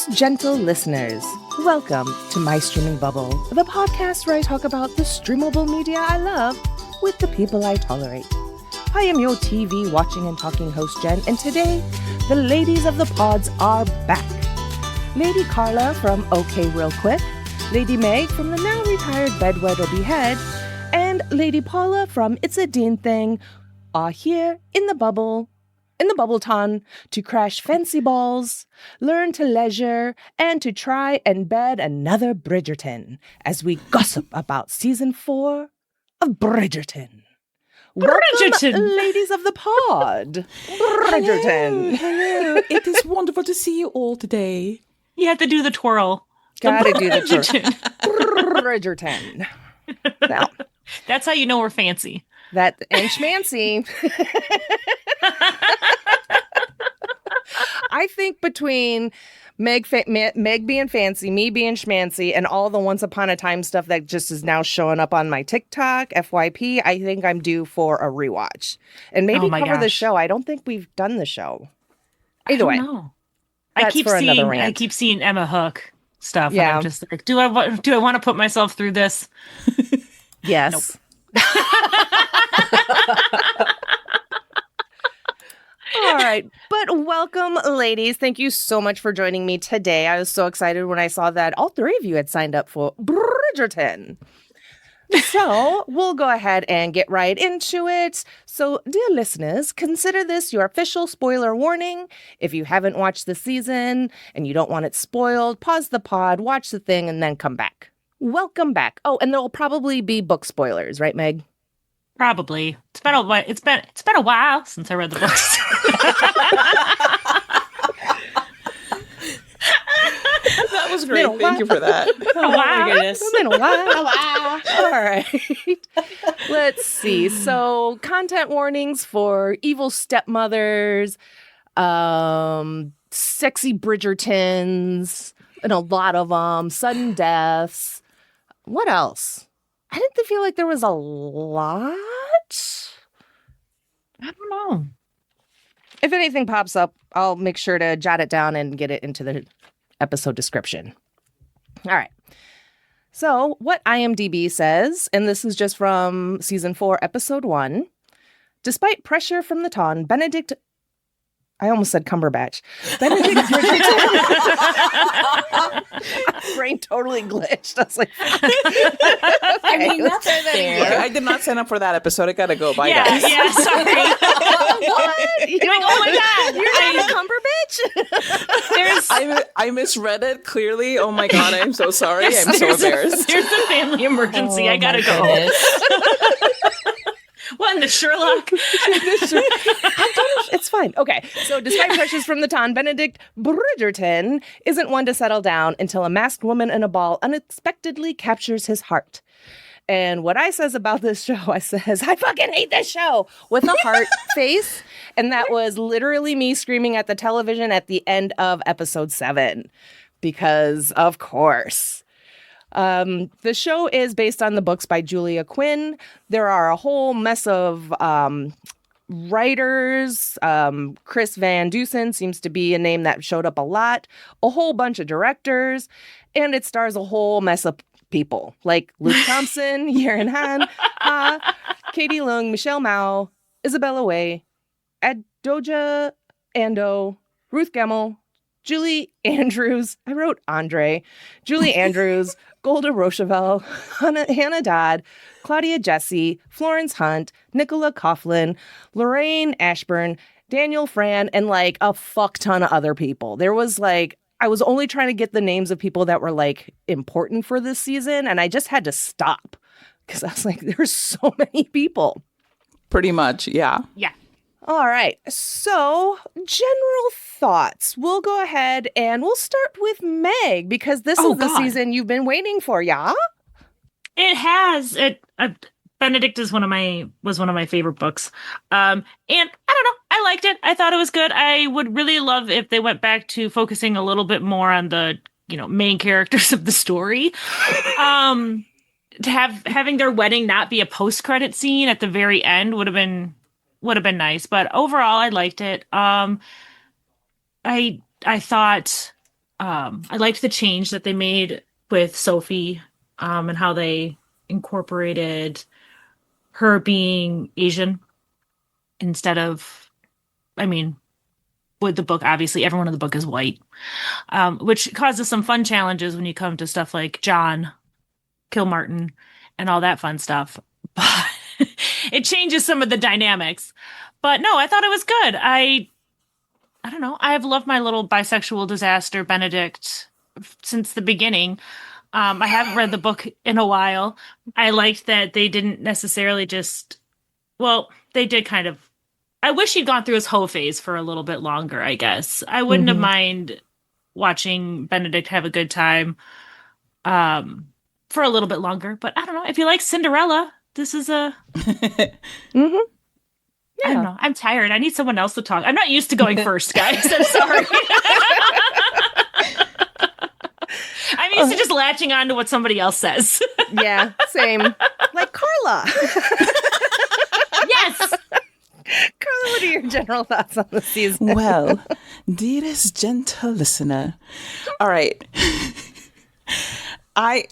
Most gentle listeners, welcome to My Streaming Bubble, the podcast where I talk about the streamable media I love with the people I tolerate. I am your TV watching and talking host, Jen, and today, the ladies of the pods are back. Lady Carla from OK Real Quick, Lady Meg from the now retired Bedwet or Behead, and Lady Paula from It's a Dean Thing are here in the Bubbleton to crash fancy balls, learn to leisure, and to try and bed another Bridgerton as we gossip about season 4 of Bridgerton. Bridgerton! Welcome, ladies of the pod. Bridgerton. Hello. It is wonderful to see you all today. You have to do the twirl. Gotta do the twirl. Bridgerton. Now, that's how you know we're fancy. That and schmancy. I think between Meg being fancy, me being schmancy, and all the Once Upon a Time stuff that just is now showing up on my TikTok, FYP, I think I'm due for a rewatch. And maybe cover the show. I don't think we've done the show. Either way. I keep seeing Emma Hook stuff. Yeah. And I'm just like, do I want to put myself through this? Yes. Nope. All right. But welcome, ladies. Thank you so much for joining me today. I was so excited when I saw that all three of you had signed up for Bridgerton. So we'll go ahead and get right into it. So, dear listeners, consider this your official spoiler warning. If you haven't watched the season and you don't want it spoiled, pause the pod, watch the thing, and then come back. Welcome back. Oh, and there will probably be book spoilers, right, Meg? Probably. It's been a while since I read the books. That was great. Thank you for that. Oh my goodness. It's been a while. All right. Let's see. So, content warnings for evil stepmothers, sexy Bridgertons, and a lot of them, sudden deaths. What else? I didn't feel like there was a lot. I don't know. If anything pops up, I'll make sure to jot it down and get it into the episode description. All right. So what IMDb says, and this is just from season 4, episode 1, despite pressure from the Ton, I almost said Cumberbatch. Benedict Bridgerton. My brain totally glitched. I was like, okay, I mean, that's fair. Okay, I did not sign up for that episode. I gotta go. Bye, guys. Yeah, sorry. What? You're like, oh my God. You're not Cumberbatch? I misread it clearly. Oh my God, I'm so sorry. I'm so embarrassed. There's a family emergency. I gotta go. What in the Sherlock? It's fine. Okay. So despite pressures from the Ton, Benedict Bridgerton isn't one to settle down until a masked woman in a ball unexpectedly captures his heart. And what I says about this show, I says, I fucking hate this show with a heart face. And that was literally me screaming at the television at the end of episode 7. Because, of course. The show is based on the books by Julia Quinn. There are a whole mess of writers. Chris Van Dusen seems to be a name that showed up a lot. A whole bunch of directors. And it stars a whole mess of people like Luke Thompson, Yaren Han, Katie Leung, Michelle Mao, Isabella Wei, Adoja Ando, Ruth Gemmell, Julie Andrews. I wrote Andre. Julie Andrews, Golda Rochevelle, Hannah Dodd, Claudia Jesse, Florence Hunt, Nicola Coughlan, Lorraine Ashburn, Daniel Fran, and like a fuck ton of other people. There was like, I was only trying to get the names of people that were like important for this season, and I just had to stop because I was like, there's so many people. Pretty much, yeah. Yeah. All right. So, general thoughts. We'll go ahead and we'll start with Meg because this is the season you've been waiting for, yeah? It has. Benedict was one of my favorite books. And I don't know. I liked it. I thought it was good. I would really love if they went back to focusing a little bit more on the, main characters of the story. To having their wedding not be a post-credit scene at the very end would have been nice, but overall I liked it. I thought I liked the change that they made with Sophie, and how they incorporated her being Asian instead of, I mean, with the book, obviously everyone in the book is white, which causes some fun challenges when you come to stuff like John Kilmartin and all that fun stuff. But it changes some of the dynamics. But no, I thought it was good. I don't know. I've loved my little bisexual disaster, Benedict, since the beginning. I haven't read the book in a while. I liked that they didn't necessarily just, well, they did kind of. I wish he'd gone through his hoe phase for a little bit longer, I guess. I wouldn't have mind watching Benedict have a good time for a little bit longer. But I don't know. If you like Cinderella, this is a. Yeah. I don't know. I'm tired. I need someone else to talk. I'm not used to going first, guys. I'm sorry. I'm used to just latching on to what somebody else says. Yeah, same. Like Carla. Yes. Carla, what are your general thoughts on the season? Well, dearest gentle listener. All right. I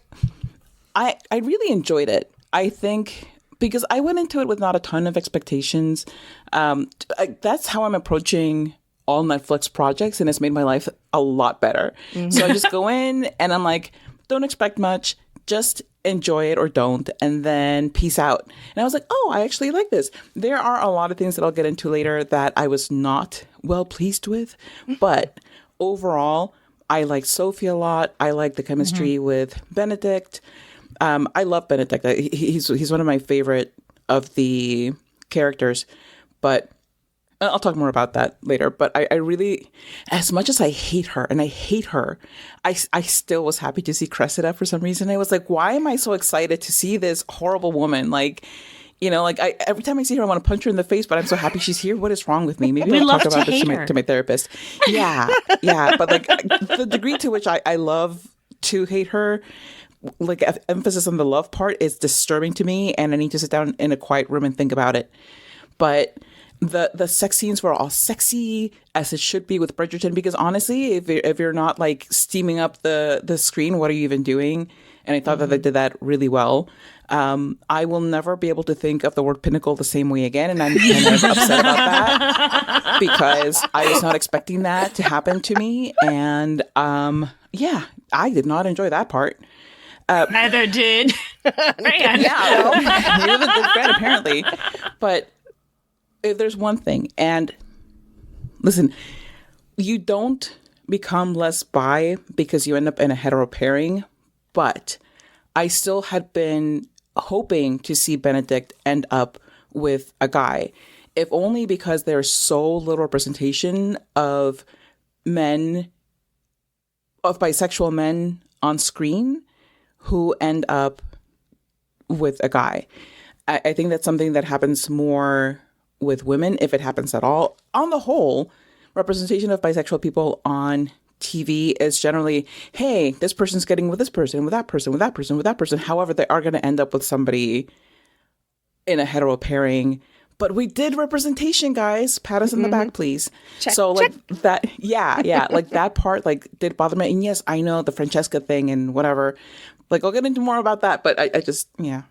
really enjoyed it. I think because I went into it with not a ton of expectations. That's how I'm approaching all Netflix projects, and it's made my life a lot better. So I just go in and I'm like, don't expect much, just enjoy it or don't, and then peace out. And I was like, oh, I actually like this. There are a lot of things that I'll get into later that I was not well pleased with, but overall, I like Sophie a lot. I like the chemistry with Benedict. I love Benedict. He's one of my favorite of the characters, but I'll talk more about that later. But I really, as much as I hate her, I still was happy to see Cressida for some reason. I was like, why am I so excited to see this horrible woman? Like, you know, like every time I see her, I want to punch her in the face, but I'm so happy she's here. What is wrong with me? Maybe I'll talk about this to my therapist. Yeah. But like the degree to which I love to hate her, like emphasis on the love part is disturbing to me, and I need to sit down in a quiet room and think about it. But the sex scenes were all sexy as it should be with Bridgerton, because honestly, if you're not like steaming up the screen, what are you even doing? And I thought that they did that really well. I will never be able to think of the word pinnacle the same way again, and I'm kind of upset about that because I was not expecting that to happen to me. And yeah, I did not enjoy that part. Neither did Fran. Yeah, well, neither did Fran apparently. But if there's one thing, and listen, you don't become less bi because you end up in a hetero pairing, but I still had been hoping to see Benedict end up with a guy, if only because there's so little representation of bisexual men on screen who end up with a guy. I think that's something that happens more with women, if it happens at all. On the whole, representation of bisexual people on TV is generally, hey, this person's getting with this person, with that person, with that person, with that person. However, they are going to end up with somebody in a hetero pairing. But we did representation, guys. Pat us in the back, please. Check, so like check. that, yeah, like that part, like did bother me. And yes, I know the Francesca thing and whatever. Like I'll get into more about that, but I just, yeah.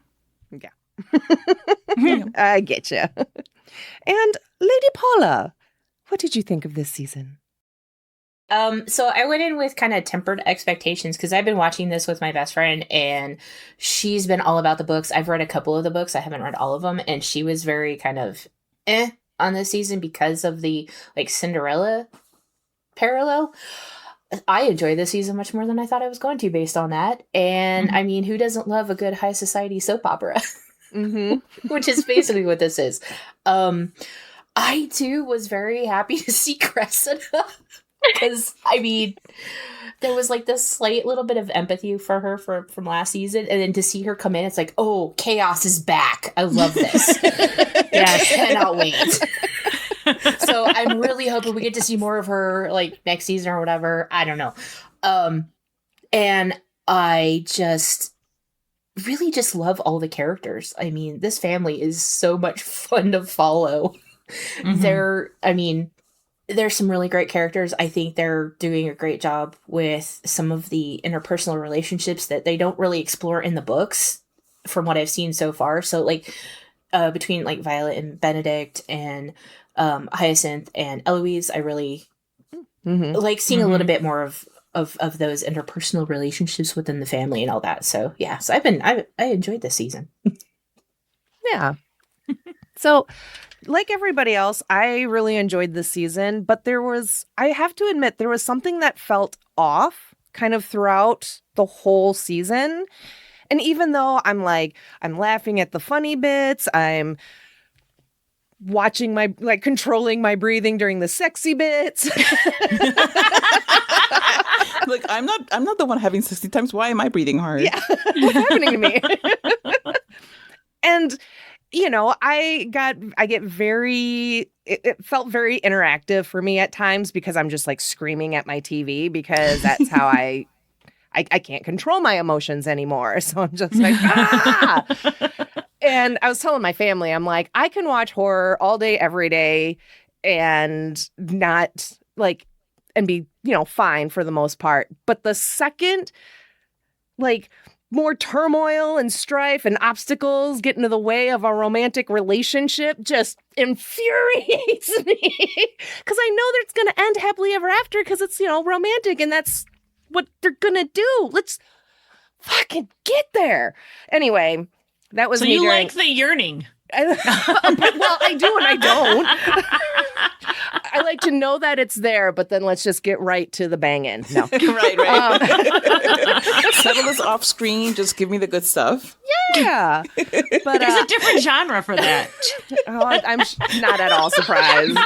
I get you. And Lady Paula, what did you think of this season? So I went in with kind of tempered expectations because I've been watching this with my best friend and she's been all about the books. I've read a couple of the books. I haven't read all of them. And she was very kind of on this season because of the like Cinderella parallel. I enjoy this season much more than I thought I was going to based on that. And I mean, who doesn't love a good high society soap opera? Which is basically what this is. I too was very happy to see Cressida. Because, I mean, there was like this slight little bit of empathy for her from last season. And then to see her come in, it's like, oh, chaos is back. I love this. Yeah, I cannot wait. So I'm really hoping we get to see more of her like next season or whatever. I don't know. And I just really just love all the characters. I mean, this family is so much fun to follow. there's some really great characters. I think they're doing a great job with some of the interpersonal relationships that they don't really explore in the books from what I've seen so far. So like between like Violet and Benedict and Hyacinth and Eloise, I really like seeing a little bit more of those interpersonal relationships within the family and all that. So yeah, so I enjoyed this season. Yeah. So like everybody else, I really enjoyed this season, but I have to admit, there was something that felt off kind of throughout the whole season. And even though I'm laughing at the funny bits, I'm watching controlling my breathing during the sexy bits. Like, I'm not the one having 60 times. Why am I breathing hard? Yeah. What's happening to me? And it felt very interactive for me at times because I'm just like screaming at my TV because that's how I can't control my emotions anymore. So I'm just like, ah! And I was telling my family, I'm like, I can watch horror all day, every day and not like, and be, fine for the most part. But the second, more turmoil and strife and obstacles get into the way of a romantic relationship just infuriates me. Because I know that it's going to end happily ever after because it's, romantic and that's what they're going to do. Let's fucking get there. Anyway, that was me. So you like the yearning. Well, I do and I don't. I like to know that it's there, but then let's just get right to the banging. No. Right. Settle this off screen. Just give me the good stuff. Yeah. But there's a different genre for that. I'm not at all surprised.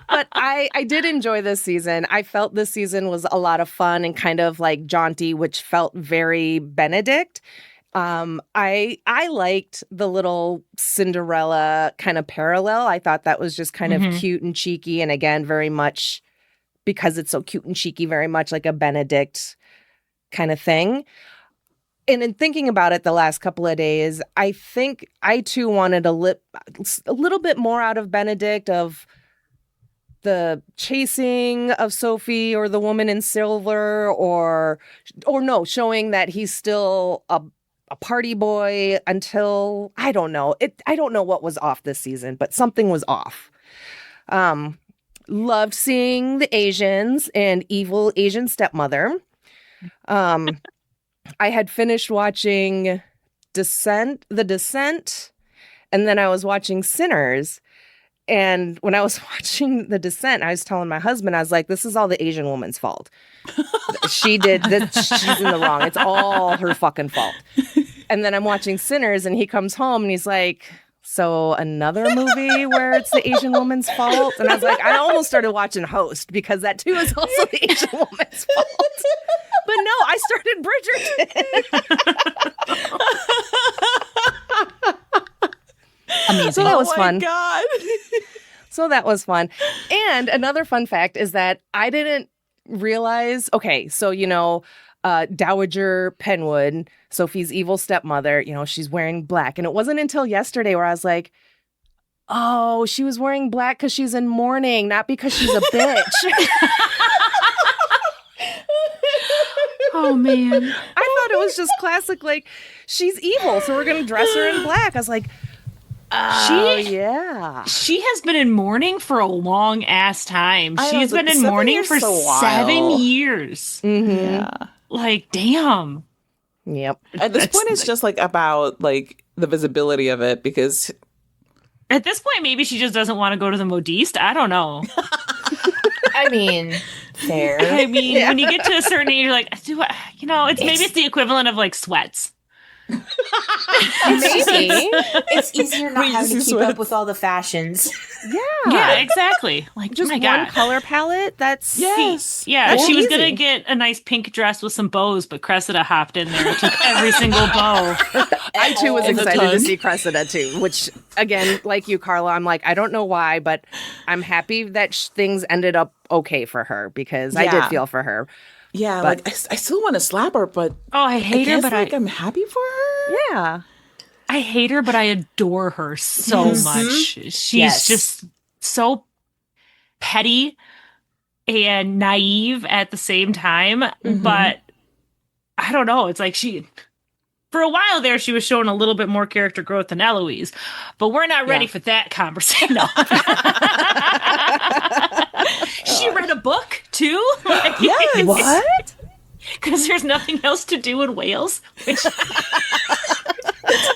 But I did enjoy this season. I felt this season was a lot of fun and kind of like jaunty, which felt very Benedict. I liked the little Cinderella kind of parallel. I thought that was just kind of cute and cheeky. And again, very much because it's so cute and cheeky, very much like a Benedict kind of thing. And in thinking about it the last couple of days, I think I too wanted a little bit more out of Benedict, of the chasing of Sophie or the woman in silver, or no, showing that he's still a party boy until, I don't know. I don't know what was off this season, but something was off. Loved seeing the Asians and evil Asian stepmother. I had finished watching The Descent, and then I was watching Sinners. And when I was watching The Descent, I was telling my husband, I was like, this is all the Asian woman's fault. She did this. She's in the wrong. It's all her fucking fault. And then I'm watching Sinners and he comes home and he's like, so another movie where it's the Asian woman's fault? And I was like, I almost started watching Host because that too is also the Asian woman's fault. But no, I started Bridgerton. Amazing. So that was fun. God. So that was fun. And another fun fact is that I didn't realize, okay, so, Dowager Penwood, Sophie's evil stepmother, she's wearing black. And it wasn't until yesterday where I was like, oh, she was wearing black because she's in mourning, not because she's a bitch. Oh, man. I thought it was just classic, like, she's evil, so we're going to dress her in black. I was like, oh, yeah. She has been in mourning for a long ass time. She's been in mourning for 7 years. Mm-hmm. Yeah. Like, damn. Yep. At this point, it's just like about like the visibility of it, because at this point, maybe she just doesn't want to go to the modiste. I don't know. I mean, fair. I mean, when you get to a certain age, you're like, maybe it's the equivalent of like sweats. Maybe it's easier not having to keep up with all the fashions. Yeah, exactly. Like, just my one God. color palette. That's She was gonna get a nice pink dress with some bows, but Cressida hopped in there and took every single bow. I too was excited to see Cressida too, which again, like you, Carla, I'm like, I don't know why, but I'm happy that things ended up okay for her because I did feel for her. Yeah, but, like I still want to slap her, but I hate her, but I'm happy for her. Yeah, I hate her, but I adore her so much. She's just so petty and naive at the same time. Mhm. But I don't know. It's like for a while there, she was showing a little bit more character growth than Eloise, but we're not ready for that conversation. No. She read a book too. Like, Yes. What? Because there's nothing else to do in Wales. Which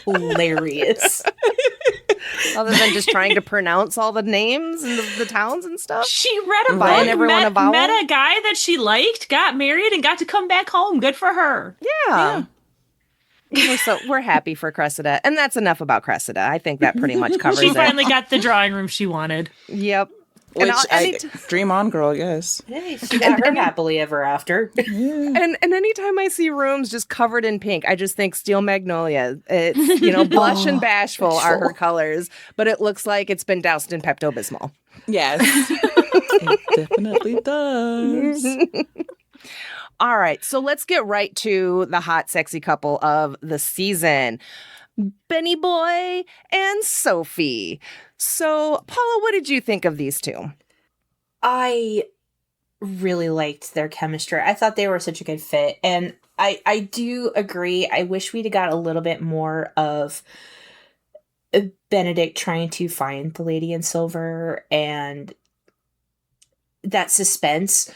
Hilarious. Other than just trying to pronounce all the names and the towns and stuff? she read a Buying book, everyone a vowel? met a guy that she liked, got married, and got to come back home. Good for her. Yeah. We're happy for Cressida. And that's enough about Cressida. I think that pretty much covers She it. finally got the drawing room she wanted. Yep. Which And dream on, girl, yes. Hey, she got her happily ever after. And anytime I see rooms just covered in pink, I just think Steel Magnolia. It's, blush and bashful are her colors, but it looks like it's been doused in Pepto-Bismol. Yes. It definitely does. All right, so let's get right to the hot, sexy couple of the season. Benny Boy and Sophie. So, Paula, what did you think of these two? I really liked their chemistry. I thought they were such a good fit. And I do agree. I wish we'd got a little bit more of Benedict trying to find the Lady in Silver and that suspense.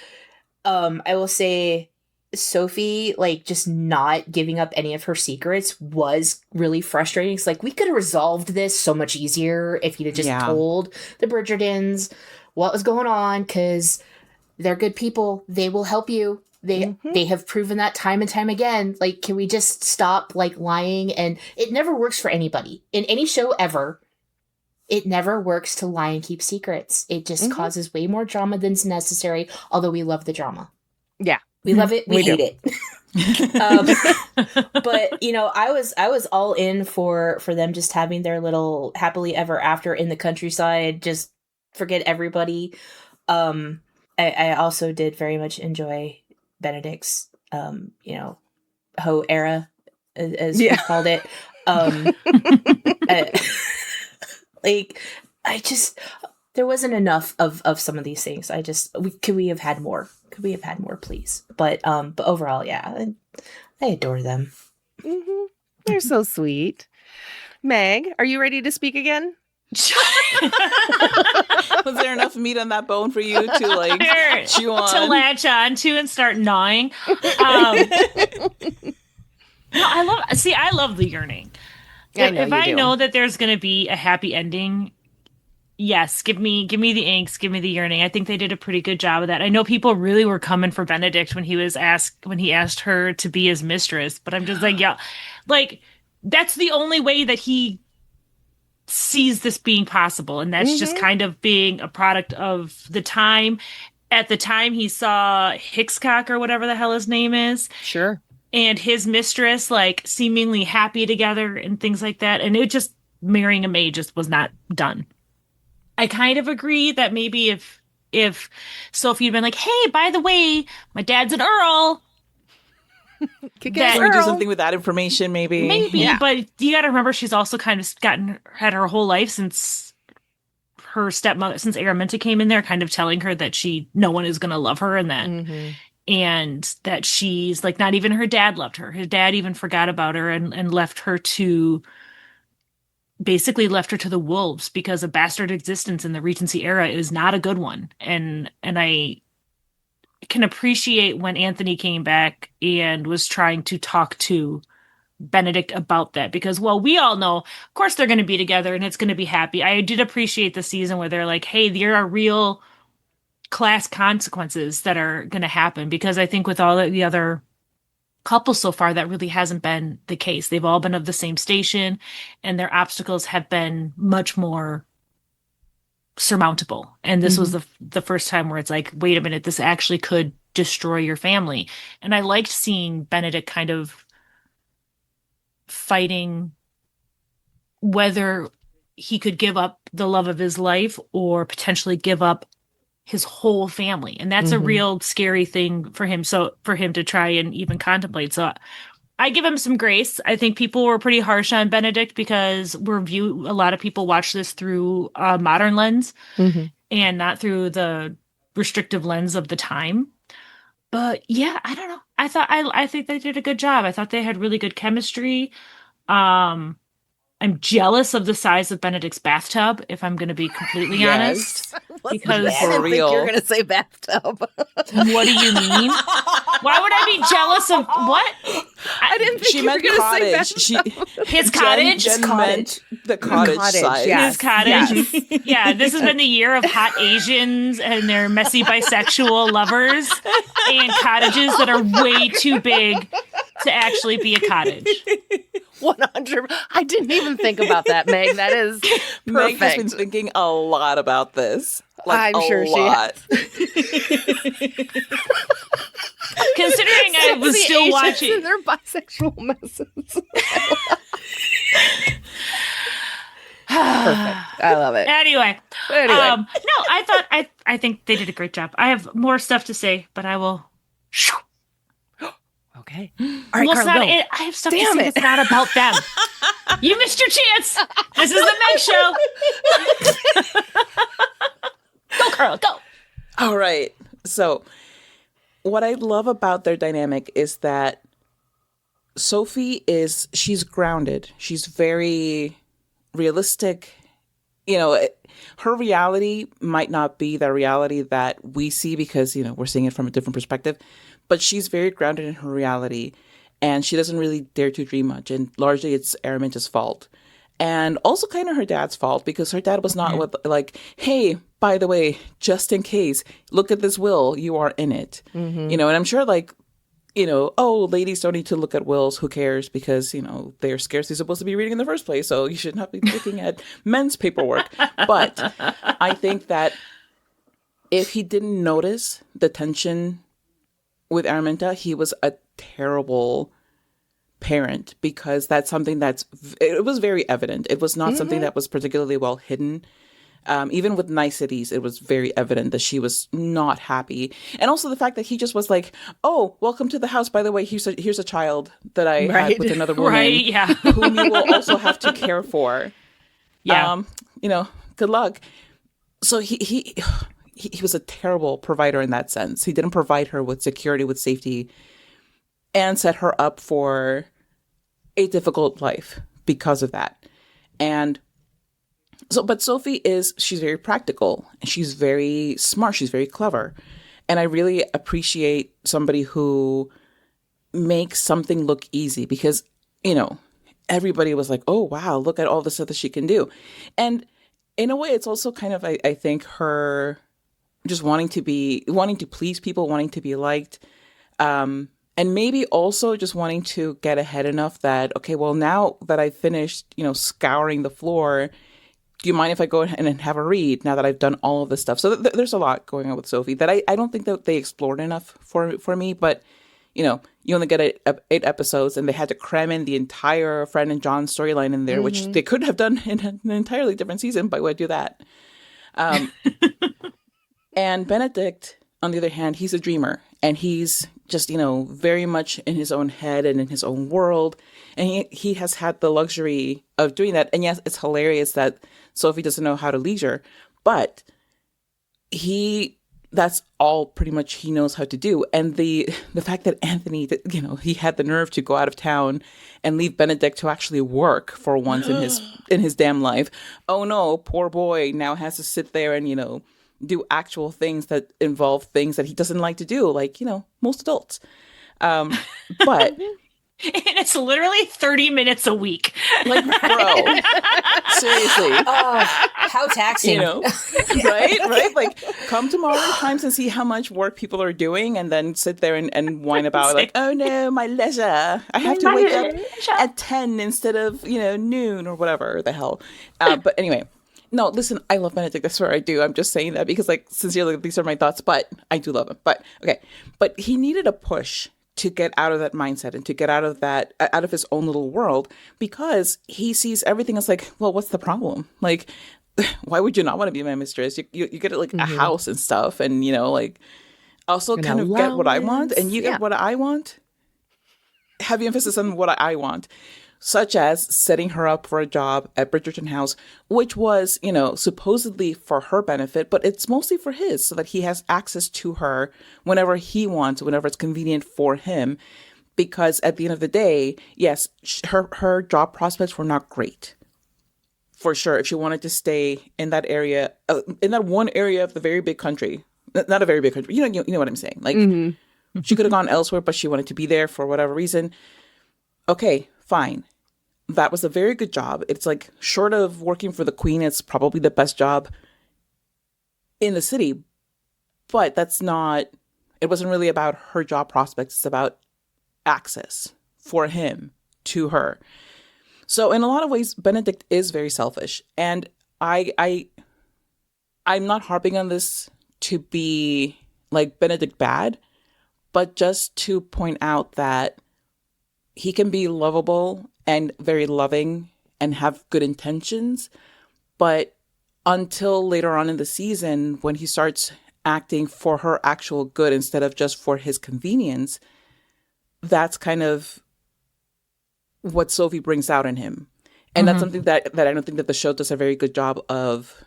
I will say Sophie, like, just not giving up any of her secrets was really frustrating. It's like, we could have resolved this so much easier if you'd have just told the Bridgertons what was going on, because they're good people. They will help you. They have proven that time and time again. Like, can we just stop, like, lying? And it never works for anybody. In any show ever, it never works to lie and keep secrets. It just causes way more drama than's necessary, although we love the drama. Yeah. We love it. We hate do. it. But I was all in for them just having their little happily ever after in the countryside. Just forget everybody. I also did very much enjoy Benedict's hoe era, as we called it. There wasn't enough of some of these things. Could we have had more? Could we have had more, please? But overall, yeah, I adore them. Mm-hmm. They're so sweet. Meg, are you ready to speak again? Was there enough meat on that bone for you to chew on? To latch on to and start gnawing. No, I love the yearning. If I know that there's going to be a happy ending, yes, give me the inks, give me the yearning. I think they did a pretty good job of that. I know people really were coming for Benedict when he asked her to be his mistress, but I'm just like, yeah, like that's the only way that he sees this being possible, and that's just kind of being a product of the time. At the time, he saw Hickscock or whatever the hell his name is. Sure. And his mistress, like, seemingly happy together and things like that. And it just, marrying a maid just was not done. I kind of agree that maybe if Sophie had been like, hey, by the way, my dad's an earl. Could Can we do something with that information, maybe? Maybe, but you got to remember she's also kind of had her whole life since her stepmother, since Araminta came in there, kind of telling her that no one is going to love her, and that and that she's like, not even her dad loved her. Her dad even forgot about her and left her to the wolves, because a bastard existence in the Regency era is not a good one. And I can appreciate when Anthony came back and was trying to talk to Benedict about that, because, well, we all know, of course, they're going to be together and it's going to be happy. I did appreciate the season where they're like, hey, there are real class consequences that are going to happen, because I think with all the other couples so far, that really hasn't been the case. They've all been of the same station, and their obstacles have been much more surmountable. And this was the first time where it's like, wait a minute, this actually could destroy your family. And I liked seeing Benedict kind of fighting whether he could give up the love of his life or potentially give up his whole family. And that's a real scary thing for him. So for him to try and even contemplate. So I give him some grace. I think people were pretty harsh on Benedict because a lot of people watch this through a modern lens. and not through the restrictive lens of the time. But yeah, I don't know. I think they did a good job. I thought they had really good chemistry. I'm jealous of the size of Benedict's bathtub, if I'm going to be completely honest. Because I didn't think you were going to say bathtub. What do you mean? Why would I be jealous of what? I didn't think you were going to say bathtub. His cottage? Jen meant the cottage size. His cottage. Yes. Yeah, this has been the year of hot Asians and their messy bisexual lovers and cottages that are way too big to actually be a cottage. 100. I didn't even think about that, Meg. That is perfect. Meg has been thinking a lot about this. I'm sure she has. Considering I was still Asians watching. And their bisexual messes. Perfect. I love it. Anyway. No, I think they did a great job. I have more stuff to say, but I will. Okay. All right, well, Carla, I have stuff to say that's not about them. You missed your chance. This is the Meg Show. Go, Carla, go. All right. So, what I love about their dynamic is that she's grounded. She's very realistic. You know, her reality might not be the reality that we see because, you know, we're seeing it from a different perspective. But she's very grounded in her reality, and she doesn't really dare to dream much. And largely, it's Araminta's fault, and also kind of her dad's fault because her dad was not like, "Hey, by the way, just in case, look at this will. You are in it." Mm-hmm. You know, and I'm sure, like, you know, oh, ladies don't need to look at wills. Who cares? Because, you know, they're scarcely supposed to be reading in the first place, so you should not be looking at men's paperwork. But I think that if he didn't notice the tension with Araminta, he was a terrible parent because that's something it was very evident. It was not something that was particularly well hidden. Even with niceties, it was very evident that she was not happy. And also the fact that he just was like, oh, welcome to the house. By the way, here's a child that I had with another woman whom you will also have to care for. Yeah. You know, good luck. So he was a terrible provider in that sense. He didn't provide her with security, with safety, and set her up for a difficult life because of that. And so, but she's very practical and she's very smart. She's very clever. And I really appreciate somebody who makes something look easy because, you know, everybody was like, oh, wow, look at all the stuff that she can do. And in a way, it's also kind of, I think, her just wanting to please people, wanting to be liked, and maybe also just wanting to get ahead enough that, okay, well, now that I've finished, you know, scouring the floor, do you mind if I go ahead and have a read now that I've done all of this stuff? So there's a lot going on with Sophie that I don't think that they explored enough for me, but, you know, you only get 8 episodes and they had to cram in the entire Fred and John storyline in there, which they could have done in an entirely different season, but why do that? And Benedict, on the other hand, he's a dreamer and he's just, you know, very much in his own head and in his own world. And he has had the luxury of doing that. And yes, it's hilarious that Sophie doesn't know how to leisure, but that's all pretty much he knows how to do. And the fact that Anthony, you know, he had the nerve to go out of town and leave Benedict to actually work for once in his damn life. Oh no, poor boy now has to sit there and, you know, do actual things that involve things that he doesn't like to do, like, you know, most adults. But and it's literally 30 minutes a week. Like, bro, seriously. Oh, how taxing. You know, right? Like, come to Modern Times and see how much work people are doing and then sit there and whine about, like, oh no, my leisure. I have to wake up at 10 instead of, you know, noon or whatever the hell. But anyway. No, listen, I love Benedict. I swear I do. I'm just saying that because, like, sincerely, these are my thoughts, but I do love him. But, okay. But he needed a push to get out of that mindset and to get out of his own little world because he sees everything as like, well, what's the problem? Like, why would you not want to be my mistress? You get, like, a house and stuff and, you know, like, also kind of get what I want and you get what I want. Heavy emphasis on what I want. such as setting her up for a job at Bridgerton House, which was, supposedly for her benefit, but it's mostly for his, so that he has access to her whenever he wants, whenever it's convenient for him. Because at the end of the day, yes, her job prospects were not great. For sure, if she wanted to stay in that area, in that one area of the very big country, not a very big country, you know what I'm saying? Like, she could have gone elsewhere, but she wanted to be there for whatever reason. Okay, fine. That was a very good job. It's like, short of working for the queen, it's probably the best job in the city. But it wasn't really about her job prospects. It's about access for him to her. So in a lot of ways, Benedict is very selfish. And I'm not harping on this to be like Benedict bad, but just to point out that he can be lovable and very loving and have good intentions. But until later on in the season, when he starts acting for her actual good instead of just for his convenience, that's kind of what Sophie brings out in him. And that's something that I don't think that the show does a very good job of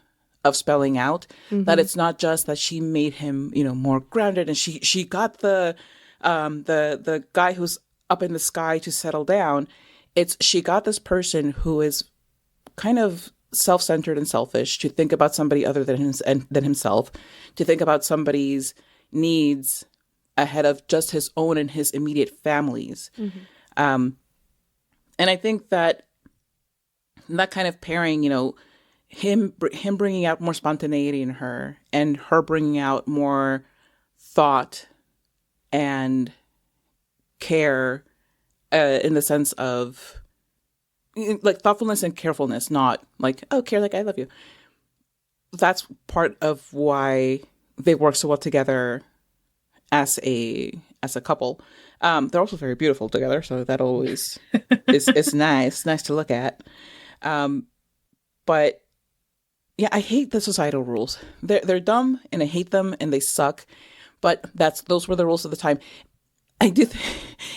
spelling out. That it's not just that she made him, more grounded, and she got the guy who's up in the sky to settle down. It's she got this person who is kind of self-centered and selfish, to think about somebody other than himself, to think about somebody's needs ahead of just his own and his immediate families. And I think that kind of pairing, him bringing out more spontaneity in her, and her bringing out more thought and care, in the sense of like thoughtfulness and carefulness, not like, oh, care, like I love you. That's part of why they work so well together as a couple. They're also very beautiful together, so that always is nice to look at. But yeah, I hate the societal rules. They're dumb, and I hate them, and they suck. But those were the rules of the time. I do.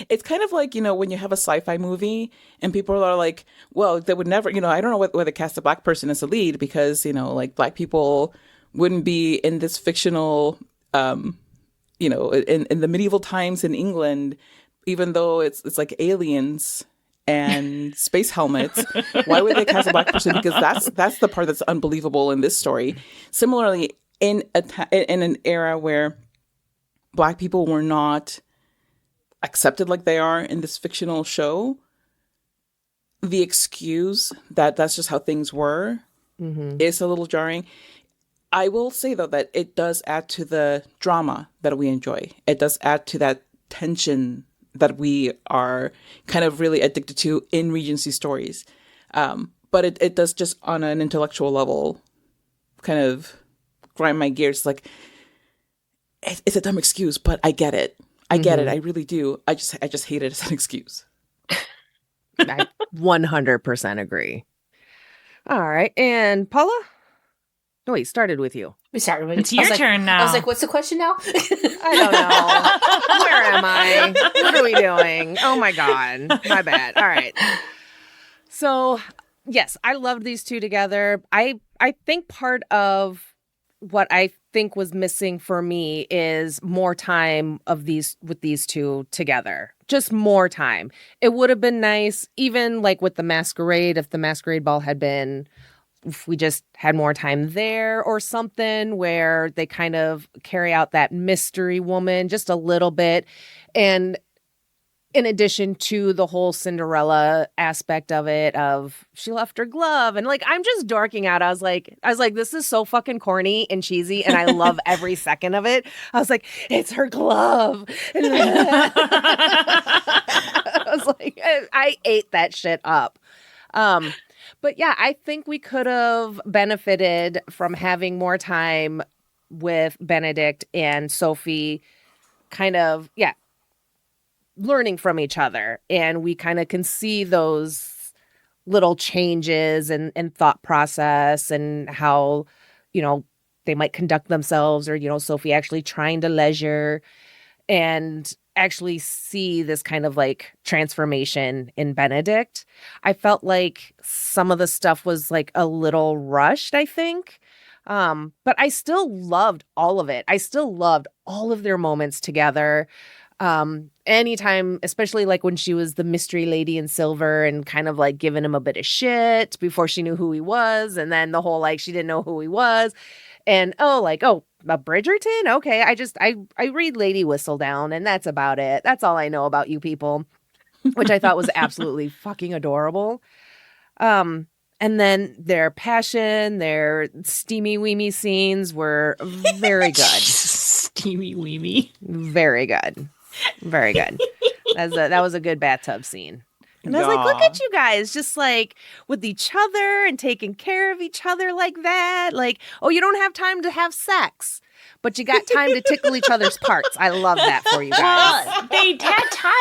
It's kind of like, when you have a sci-fi movie and people are like, well, they would never, I don't know whether cast a black person as a lead because, like black people wouldn't be in this fictional, in the medieval times in England, even though it's like aliens and space helmets. Why would they cast a black person? Because that's the part that's unbelievable in this story. Similarly, in an era where black people were not accepted like they are in this fictional show, the excuse that that's just how things were is a little jarring. I will say, though, that it does add to the drama that we enjoy. It does add to that tension that we are kind of really addicted to in Regency stories. But it does, just on an intellectual level, kind of grind my gears. Like, it's a dumb excuse, but I get it. I get it. I really do. I just hate it as an excuse. I 100% agree. All right. And Paula? No, wait, started with you. We started with It's your turn now. I was like, what's the question now? I don't know. Where am I? What are we doing? Oh my God. My bad. All right. So, yes, I loved these two together. I think part of what I think was missing for me is more time with these two together. Just more time. It would have been nice, even like with the masquerade, if the masquerade ball had been, if we just had more time there or something where they kind of carry out that mystery woman just a little bit. And in addition to the whole Cinderella aspect of it, of she left her glove, and like, I'm just dorking out. I was like, this is so fucking corny and cheesy, and I love every second of it. I was like, it's her glove. I was like, I ate that shit up. But yeah, I think we could have benefited from having more time with Benedict and Sophie, kind of, learning from each other. And we kind of can see those little changes and thought process and how, they might conduct themselves, or, Sophie actually trying to leisure. And actually see this kind of like transformation in Benedict. I felt like some of the stuff was like a little rushed, I think. But I still loved all of it. I still loved all of their moments together. Anytime, especially like when she was the mystery lady in silver and kind of like giving him a bit of shit before she knew who he was. And then the whole, like, she didn't know who he was. And, a Bridgerton? Okay. I read Lady Whistledown and that's about it. That's all I know about you people, which I thought was absolutely fucking adorable. And then their passion, their steamy weemy scenes were very good. Steamy weemy. Very good. Very good. That was a good bathtub scene. And I was like, look at you guys just like with each other and taking care of each other like that. Like, oh, you don't have time to have sex, but you got time to tickle each other's parts. I love that for you guys. Well, they had time.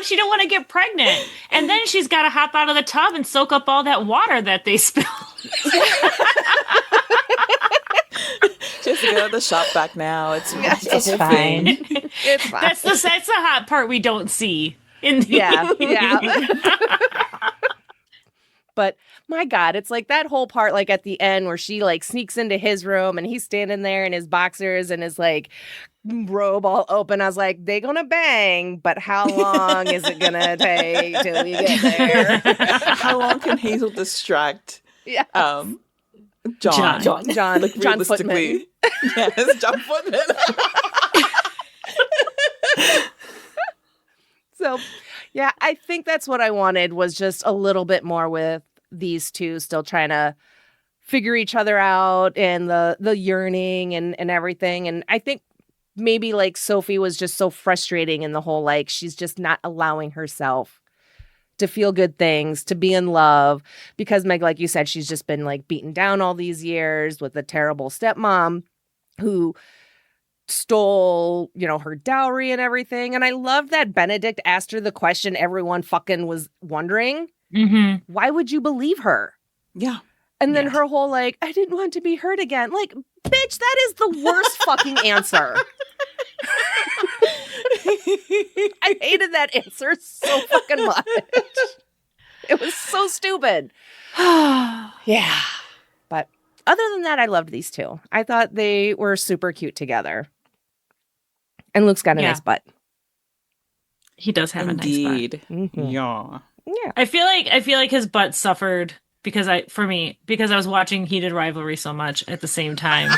She don't want to get pregnant. And then she's got to hop out of the tub and soak up all that water that they spilled. She has to go to the shop back now. It's fine. It's fine. That's the hot part we don't see. Yeah. But my God, it's like that whole part, like at the end where she like sneaks into his room and he's standing there in his boxers and his like robe all open. I was like, they gonna bang, but how long is it gonna take till we get there? How long can Hazel distract? Yeah. John. Like John Footman. Yes, John Footman. So, yeah, I think that's what I wanted was just a little bit more with these two still trying to figure each other out and the yearning and everything. And I think maybe like Sophie was just so frustrating in the whole, like, she's just not allowing herself to feel good things, to be in love, because Meg, like you said, she's just been like beaten down all these years with a terrible stepmom who stole, her dowry and everything. And I love that Benedict asked her the question everyone fucking was wondering. Mm-hmm. Why would you believe her? Yeah. And then her whole like, I didn't want to be hurt again. Like, bitch, that is the worst fucking answer. I hated that answer so fucking much. It was so stupid. Yeah. But other than that, I loved these two. I thought they were super cute together. And Luke's got a nice butt. He does have a nice butt. Indeed. Mm-hmm. Yeah. Yeah. I feel like his butt suffered because I was watching Heated Rivalry so much at the same time.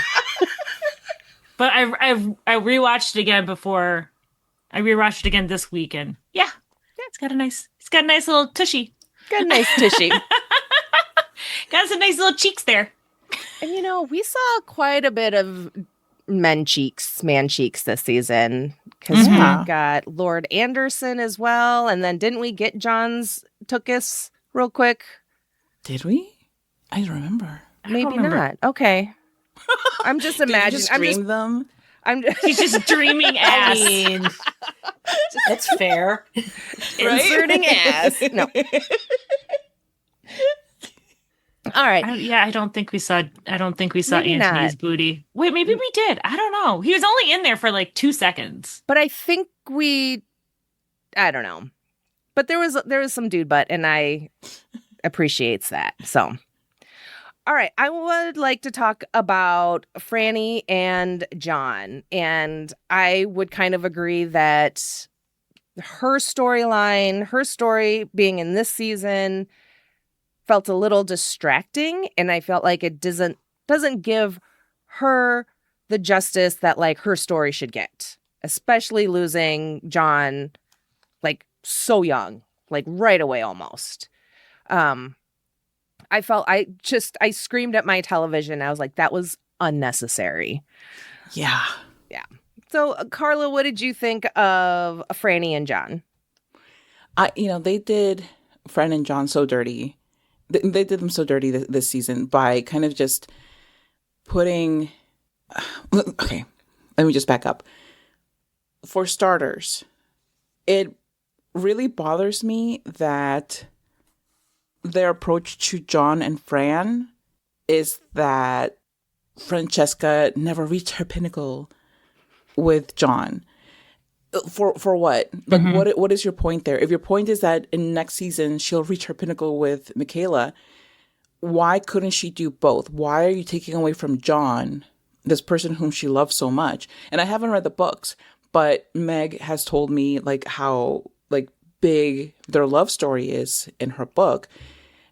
But I rewatched it again before. I rewatched it again this week, and it's got a nice little tushy. Got a nice tushy. Got some nice little cheeks there. And we saw quite a bit of man cheeks this season because we got Lord Anderson as well, and then didn't we get John's Tookus real quick? Did we? I don't remember. Maybe not. Okay. I'm just imagining. Them. She's just dreaming ass. I mean, that's fair. Inserting ass. No. All right. I don't think we saw Maybe Antony's not. booty. Wait, maybe we did. I don't know. He was only in there for like 2 seconds. But I think I don't know. But there was some dude butt, and I appreciates that. So, all right, I would like to talk about Franny and John, and I would kind of agree that her story being in this season felt a little distracting, and I felt like it doesn't give her the justice that like her story should get, especially losing John like so young, like right away almost. I felt I screamed at my television. I was like, that was unnecessary. Yeah. Yeah. So, Carla, what did you think of Franny and John? They did Fran and John so dirty. They did them so dirty this season by kind of just putting... Okay, let me just back up. For starters, it really bothers me that their approach to John and Fran is that Francesca never reached her pinnacle with John. For what? Like, what is your point there? If your point is that in next season she'll reach her pinnacle with Michaela, why couldn't she do both? Why are you taking away from John, this person whom she loves so much? And I haven't read the books, but Meg has told me like how like big their love story is in her book.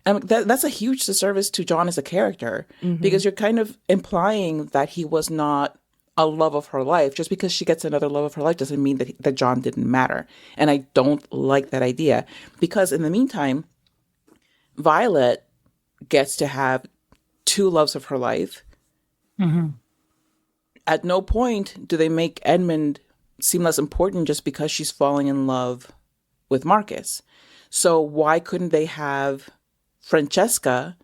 And that's a huge disservice to John as a character, because you're kind of implying that he was not a love of her life. Just because she gets another love of her life doesn't mean that John didn't matter. And I don't like that idea, because in the meantime, Violet gets to have two loves of her life. At no point do they make Edmund seem less important just because she's falling in love with Marcus. So why couldn't they have Francesca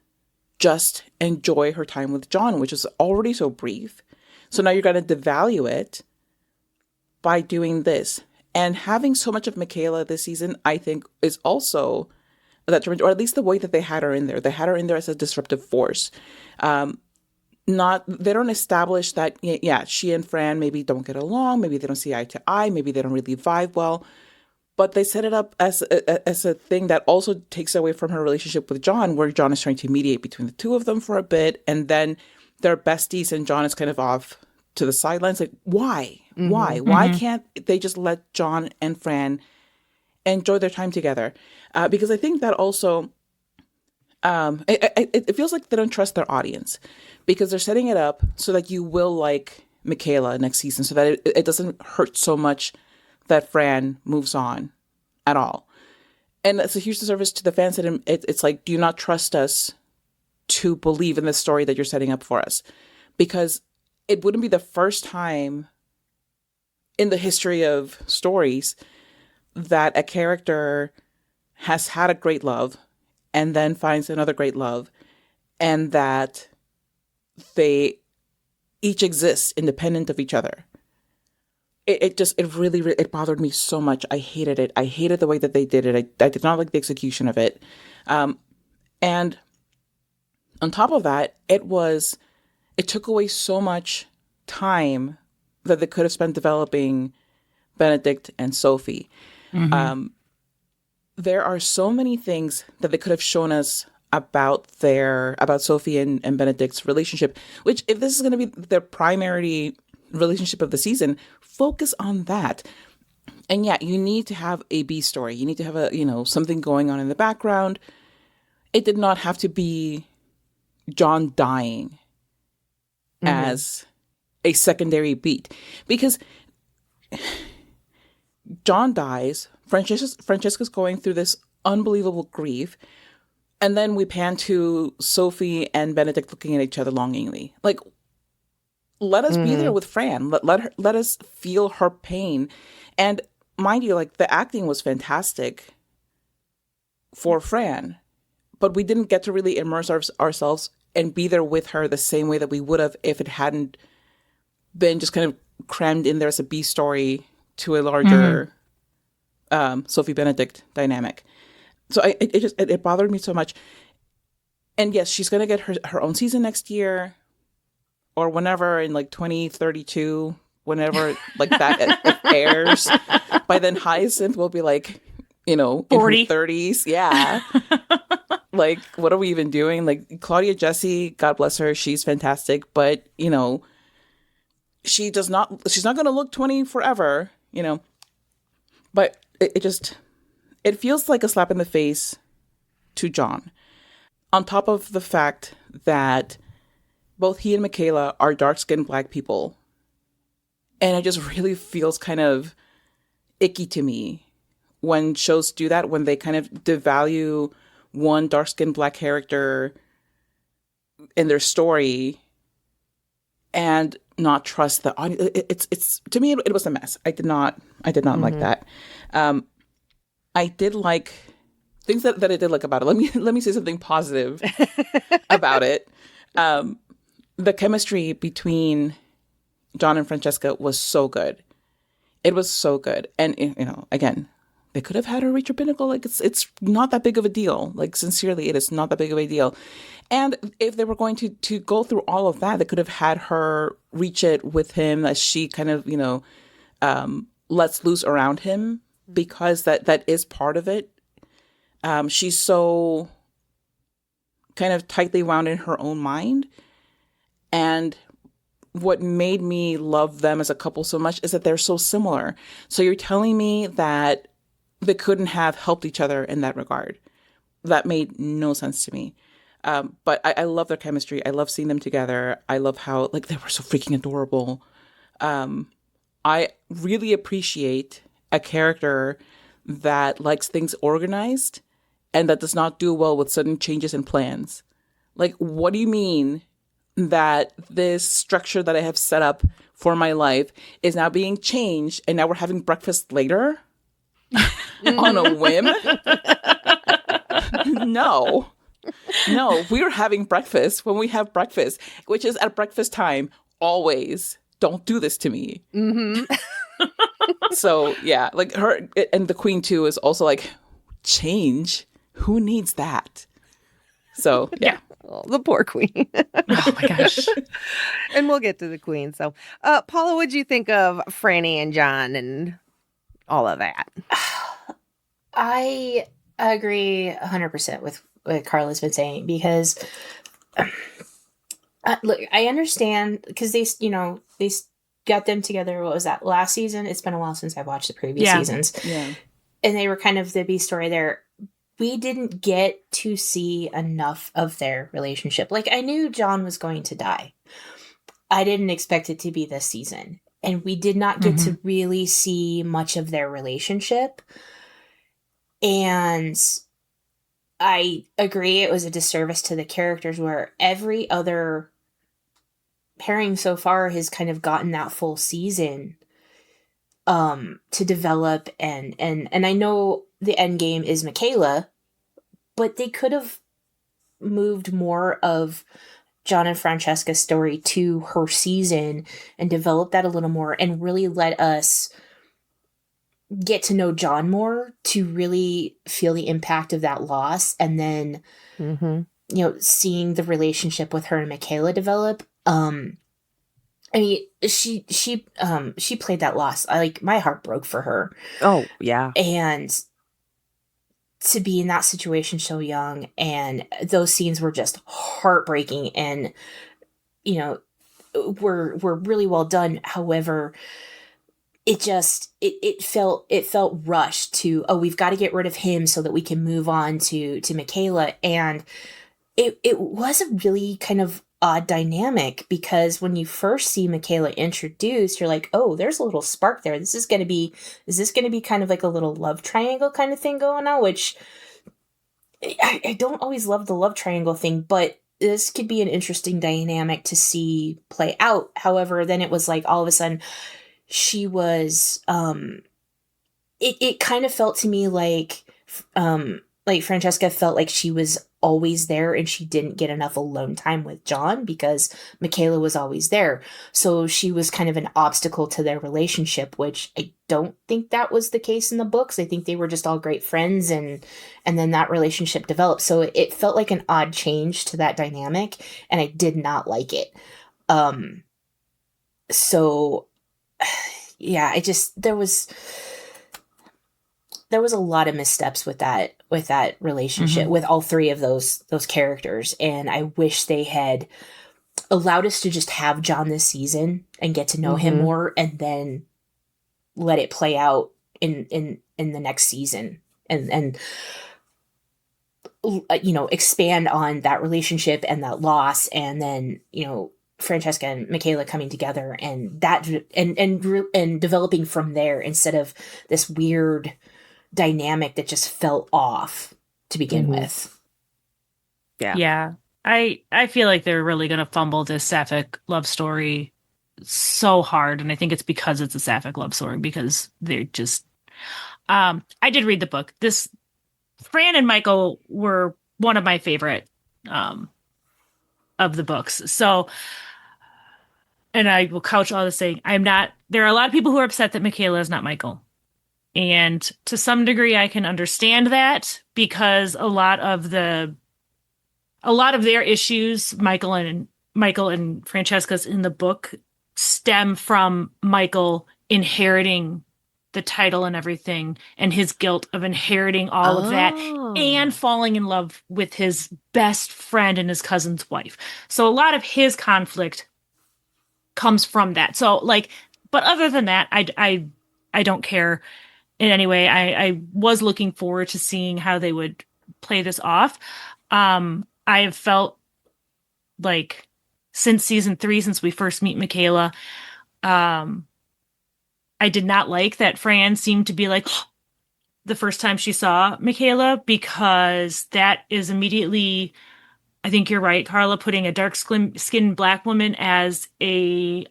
just enjoy her time with John, which is already so brief? So now you're going to devalue it by doing this. And having so much of Michaela this season, I think, is also that, or at least the way that they had her in there. They had her in there as a disruptive force. They don't establish that, yeah, she and Fran maybe don't get along, maybe they don't see eye to eye, maybe they don't really vibe well. But they set it up as a thing that also takes away from her relationship with John, where John is trying to mediate between the two of them for a bit, and then they're besties and John is kind of off to the sidelines. Like, why? Why can't they just let John and Fran enjoy their time together? Because I think that also, it feels like they don't trust their audience, because they're setting it up so that you will like Michaela next season, so that it doesn't hurt so much that Fran moves on at all. And that's a huge disservice to the fans. That it's like, do you not trust us to believe in the story that you're setting up for us? Because it wouldn't be the first time in the history of stories that a character has had a great love and then finds another great love, and that they each exist independent of each other. It really bothered me so much. I hated it. I hated the way that they did it. I did not like the execution of it. And on top of that, it took away so much time that they could have spent developing Benedict and Sophie. There are so many things that they could have shown us about Sophie and Benedict's relationship, which, if this is going to be their primary relationship of the season, focus on that. And yeah, you need to have a B story. You need to have something going on in the background. It did not have to be John dying as a secondary beat, because John dies, Francesca's going through this unbelievable grief, and then we pan to Sophie and Benedict looking at each other longingly. Like, let us be there with Fran. Let us feel her pain. And mind you, like, the acting was fantastic for Fran, but we didn't get to really immerse ourselves and be there with her the same way that we would have if it hadn't been just kind of crammed in there as a B story to a larger Sophie Benedict dynamic. So it bothered me so much. And yes, she's going to get her own season next year, or whenever, in like 2032, whenever like that airs. By then, Hyacinth will be like, in 40. her 30s. Yeah. Like, what are we even doing? Like, Claudia Jessie, God bless her, she's fantastic, but she's not going to look 20 forever, But it feels like a slap in the face to John. On top of the fact that both he and Michaela are dark-skinned Black people. And it just really feels kind of icky to me when shows do that, when they kind of devalue one dark-skinned Black character in their story and not trust the audience. It's to me, it was a mess. I did not like that. I did like things that I did like about it. Let me say something positive about it. The chemistry between John and Francesca was so good. It was so good. And, again, they could have had her reach her pinnacle. Like, it's not that big of a deal. Like, sincerely, it is not that big of a deal. And if they were going to go through all of that, they could have had her reach it with him as she kind of, lets loose around him, because that is part of it. She's so kind of tightly wound in her own mind. And what made me love them as a couple so much is that they're so similar. So you're telling me that they couldn't have helped each other in that regard. That made no sense to me. But I love their chemistry. I love seeing them together. I love how they were so freaking adorable. I really appreciate a character that likes things organized and that does not do well with sudden changes in plans. What do you mean that this structure that I have set up for my life is now being changed and now we're having breakfast later on a whim? No, we're having breakfast when we have breakfast, which is at breakfast time always. Don't do this to me. Mm-hmm. So yeah, her and the queen too is also change. Who needs that? So yeah. Oh, the poor queen. Oh my gosh. And we'll get to the queen. So, Paula, what'd you think of Franny and John and all of that? I agree 100% with what Carla's been saying, because look, I understand, because they got them together. What was that, last season? It's been a while since I watched the previous seasons. Yeah. And they were kind of the B story there. We didn't get to see enough of their relationship. I knew John was going to die. I didn't expect it to be this season. And we did not get to really see much of their relationship. And I agree it was a disservice to the characters, where every other pairing so far has kind of gotten that full season to develop, and I know the end game is Michaela, but they could have moved more of John and Francesca's story to her season and developed that a little more, and really let us get to know John more to really feel the impact of that loss. And then, seeing the relationship with her and Michaela develop. I mean, she played that loss. My heart broke for her. Oh, yeah. And to be in that situation so young, and those scenes were just heartbreaking, and, were really well done. However, it felt rushed to, we've got to get rid of him so that we can move on to Michaela. And it was a really kind of odd dynamic, because when you first see Michaela introduced, you're like, oh, there's a little spark there. Is this going to be kind of a little love triangle kind of thing going on? Which I don't always love the love triangle thing, but this could be an interesting dynamic to see play out. However, then it was all of a sudden she was, it kind of felt to me like Francesca felt like she was always there and she didn't get enough alone time with John because Michaela was always there. So she was kind of an obstacle to their relationship, which I don't think that was the case in the books. I think they were just all great friends, and then that relationship developed. So it felt like an odd change to that dynamic, and I did not like it. So yeah, there was a lot of missteps with that relationship, with all three of those characters. And I wish they had allowed us to just have John this season and get to know him more, and then let it play out in the next season, and expand on that relationship and that loss. And then, Francesca and Michaela coming together, and that, and developing from there, instead of this weird dynamic that just fell off to begin with. Yeah. I feel like they're really going to fumble this sapphic love story so hard, and I think it's because it's a sapphic love story, because they're just I did read the book. Fran and Michael were one of my favorite of the books. So, and I will couch all this saying, there are a lot of people who are upset that Michaela is not Michael. And to some degree, I can understand that, because a lot of their issues, Michael and Francesca's in the book, stem from Michael inheriting the title and everything, and his guilt of inheriting all of that and falling in love with his best friend and his cousin's wife. So a lot of his conflict comes from that. So like, but other than that, I don't care in any way. I was looking forward to seeing how they would play this off. I have felt like since season 3, since we first meet Michaela, I did not like that Fran seemed to be like the first time she saw Michaela, because that is immediately, I think you're right, Carla, putting a dark-skinned Black woman as an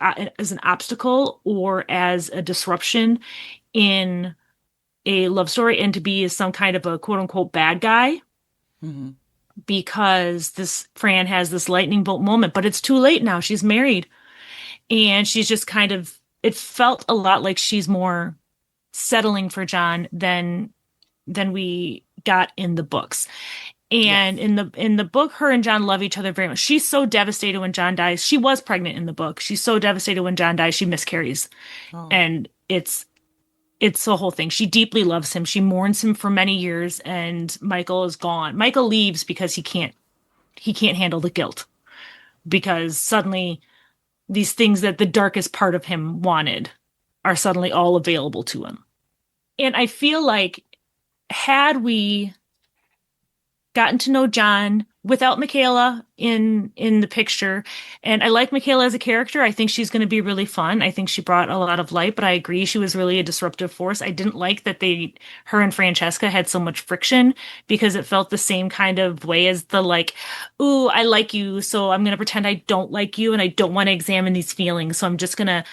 obstacle or as a disruption in a love story, and to be some kind of a quote-unquote bad guy. Mm-hmm. Because this Fran has this lightning bolt moment, but it's too late now. She's married, and she's just kind of, it felt a lot like she's more settling for John than we got in the books. And yes. in the book, her and John love each other very much. She's so devastated when John dies. She was pregnant in the book. She's so devastated when John dies, she miscarries. And it's the whole thing. She deeply loves him. She mourns him for many years, and Michael is gone. Michael leaves because he can't handle the guilt, because suddenly these things that the darkest part of him wanted are suddenly all available to him. And I feel like had we gotten to know John without Michaela in the picture, and I like Michaela as a character. I think she's going to be really fun. I think she brought a lot of light, but I agree she was really a disruptive force. I didn't like that her and Francesca had so much friction, because it felt the same kind of way as the like, ooh, I like you, so I'm going to pretend I don't like you, and I don't want to examine these feelings, so I'm just going to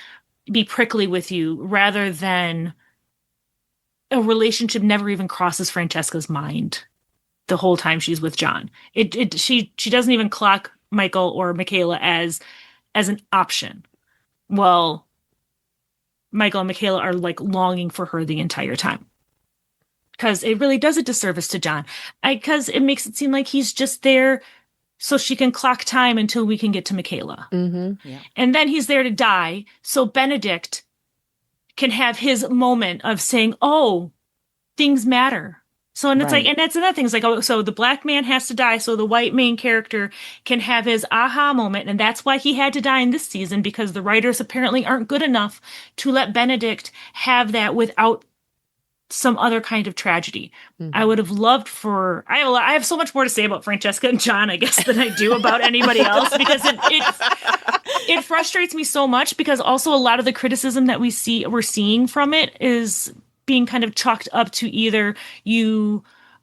be prickly with you, rather than a relationship never even crosses Francesca's mind the whole time she's with John. She doesn't even clock Michael or Michaela as an option. Well, Michael and Michaela are like longing for her the entire time, because it really does a disservice to John. Because it makes it seem like he's just there so she can clock time until we can get to Michaela. Mm-hmm. Yeah. And then he's there to die so Benedict can have his moment of saying, oh, things matter. So, and it's Right. like, and that's another thing. It's like, oh, so the Black man has to die so the white main character can have his aha moment. And that's why he had to die in this season, because the writers apparently aren't good enough to let Benedict have that without some other kind of tragedy. Mm-hmm. I would have loved I have so much more to say about Francesca and John, I guess, than I do about anybody else, because it frustrates me so much, because also a lot of the criticism that we're seeing from it is being kind of chalked up to either you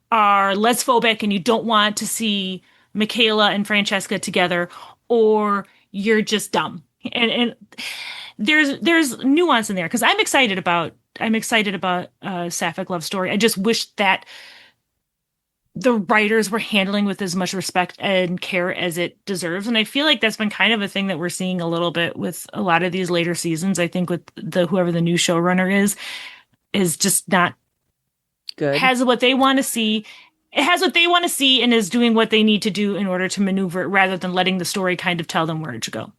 are lesophobic and you don't want to see Michaela and Francesca together, or you're just dumb. And there's nuance in there, because I'm excited about Sapphic love story. I just wish that the writers were handling with as much respect and care as it deserves. And I feel like that's been kind of a thing that we're seeing a little bit with a lot of these later seasons. I think with whoever the new showrunner is just not good. Has what they want to see. It has what they want to see and is doing what they need to do in order to maneuver it, rather than letting the story kind of tell them where to go.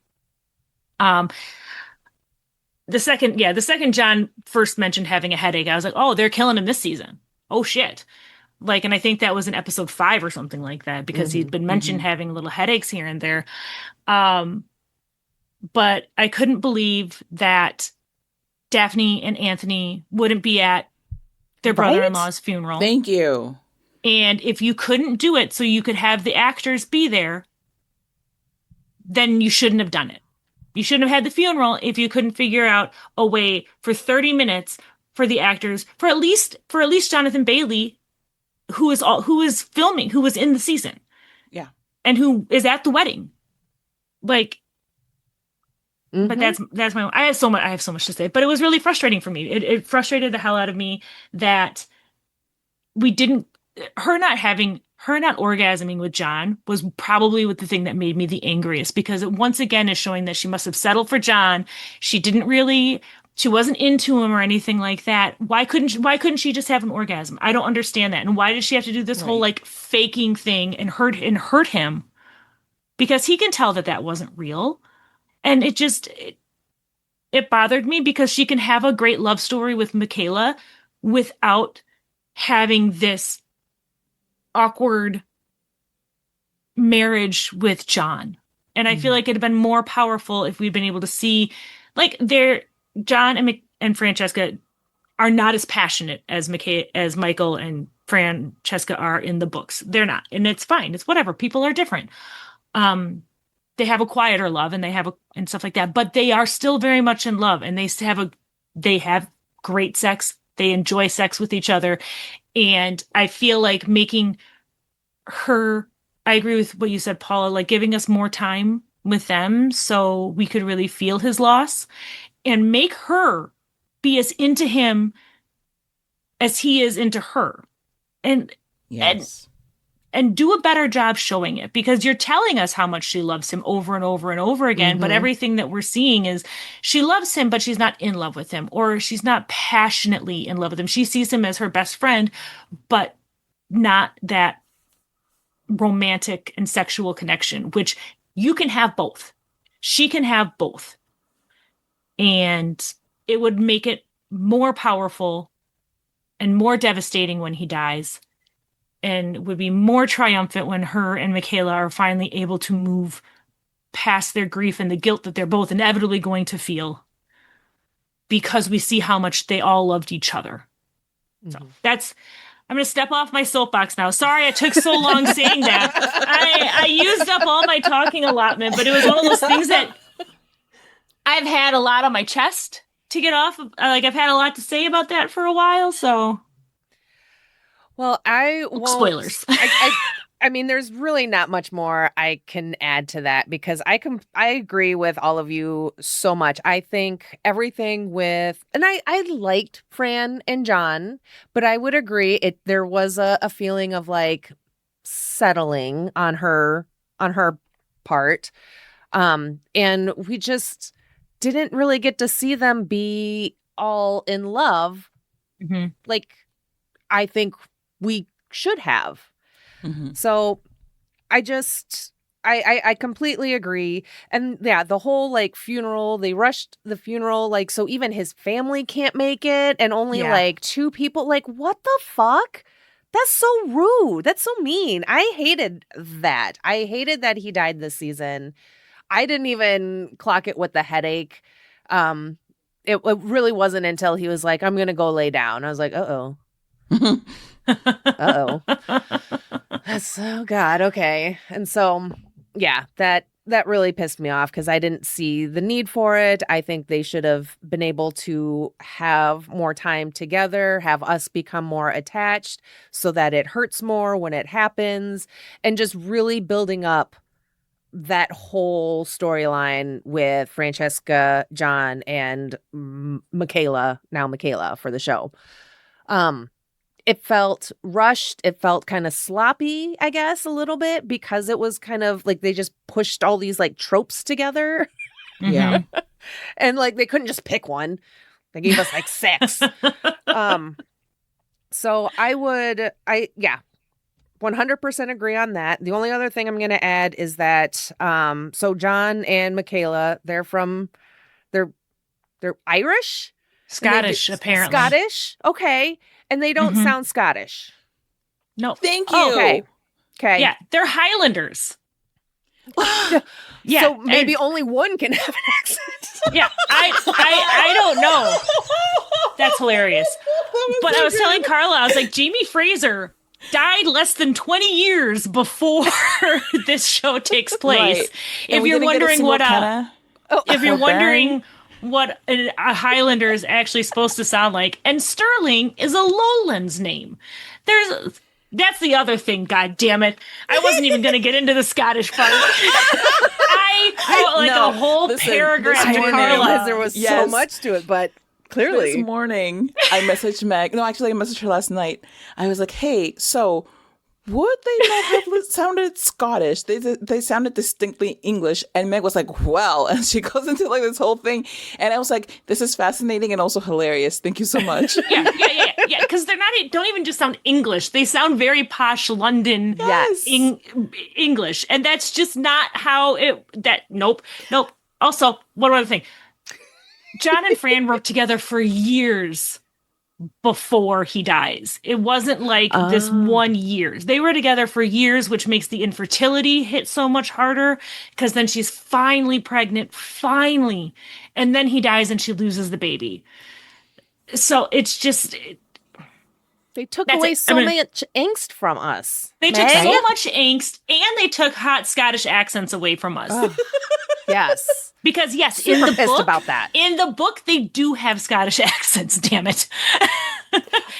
The second John first mentioned having a headache, I was like, oh, they're killing him this season. Oh shit. Like, and I think that was in episode 5 or something like that, because he'd been mentioned having little headaches here and there. But I couldn't believe that Daphne and Anthony wouldn't be at their brother-in-law's funeral. Thank you. And if you couldn't do it so you could have the actors be there, then you shouldn't have done it. You shouldn't have had the funeral if you couldn't figure out a way for 30 minutes for the actors, for at least Jonathan Bailey, who is filming, who was in the season. Yeah. And who is at the wedding. Like, but that's my, I have so much to say, but it was really frustrating for me. It frustrated the hell out of me that her not orgasming with John was probably the thing that made me the angriest, because it once again is showing that she must have settled for John. She wasn't into him or anything like that. Why couldn't she just have an orgasm? I don't understand that. And why did she have to do this whole like faking thing and hurt him? Because he can tell that wasn't real. And it it bothered me because she can have a great love story with Michaela without having this awkward marriage with John. And I feel like it'd have been more powerful if we'd been able to see, like, John and Francesca are not as passionate as Michael and Francesca are in the books. They're not, and it's fine. It's whatever. People are different. They have a quieter love, and and stuff like that. But they are still very much in love, and they have great sex. They enjoy sex with each other, and I feel like making her. I agree with what you said, Paula. Like giving us more time with them, so we could really feel his loss, and make her be as into him as he is into her. And Yes. and do a better job showing it, because you're telling us how much she loves him over and over and over again. But everything that we're seeing is she loves him, but she's not in love with him, or she's not passionately in love with him. She sees him as her best friend, but not that romantic and sexual connection, which you can have both. She can have both. And it would make it more powerful and more devastating when he dies, and would be more triumphant when her and Michaela are finally able to move past their grief and the guilt that they're both inevitably going to feel, because we see how much they all loved each other. So I'm going to step off my soapbox now. Sorry I took so long saying that. I used up all my talking allotment, but it was one of those things that I've had a lot on my chest to get off. Like, I've had a lot to say about that for a while, so... Well, I won't. Spoilers. I mean, there's really not much more I can add to that, because I agree with all of you so much. I think everything and I liked Fran and John, but I would agree there was a feeling of like settling on her part. And we just didn't really get to see them be all in love. Like, I think we should have. So I completely agree. And yeah, the whole like funeral, they rushed the funeral, like, so even his family can't make it, and only like 2 people, like, what the fuck? That's so rude. That's so mean. I hated that. I hated that he died this season. I didn't even clock it with the headache. It really wasn't until he was like, I'm going to go lay down. I was like, uh-oh. Uh-oh. That's, oh God, okay. And so, yeah, that really pissed me off, because I didn't see the need for it. I think they should have been able to have more time together, have us become more attached so that it hurts more when it happens, and just really building up that whole storyline with Francesca, John, and Michaela for the show. It felt rushed. It felt kind of sloppy, I guess, a little bit, because it was kind of like they just pushed all these like tropes together. Yeah. And like they couldn't just pick one. They gave us like 6. So I 100% agree on that. The only other thing I'm going to add is that so John and Michaela, they're Irish? Scottish, apparently. Scottish? Okay. And they don't sound Scottish. No. Thank you. Okay. Yeah, they're Highlanders. Yeah. So maybe only one can have an accent. Yeah, I don't know. That's hilarious. But I was telling Carla, I was like, Jamie Fraser died less than 20 years before this show takes place. Right. If you're wondering what a Highlander is actually supposed to sound like, and Sterling is a Lowlands name. That's the other thing, god damn it. I wasn't even going to get into the Scottish part. I wrote a whole paragraph to Carla. There was so much to it, but clearly. This morning, I messaged Meg. No, actually, I messaged her last night. I was like, hey, so would they not have sounded Scottish? They sounded distinctly English. And Meg was like, well, and she goes into like this whole thing. And I was like, this is fascinating and also hilarious. Thank you so much. Yeah. Because don't even just sound English. They sound very posh London English. And that's just not how nope. Also, one other thing. John and Fran worked together for years before he dies. It wasn't like this 1 year. They were together for years, which makes the infertility hit so much harder because then she's finally pregnant, finally. And then he dies and she loses the baby. So it's just... They took away so much angst from us. They took so much angst, and they took hot Scottish accents away from us. Oh. Yes. Because yes, Super in the pissed book, about that. In the book, they do have Scottish accents. Damn it,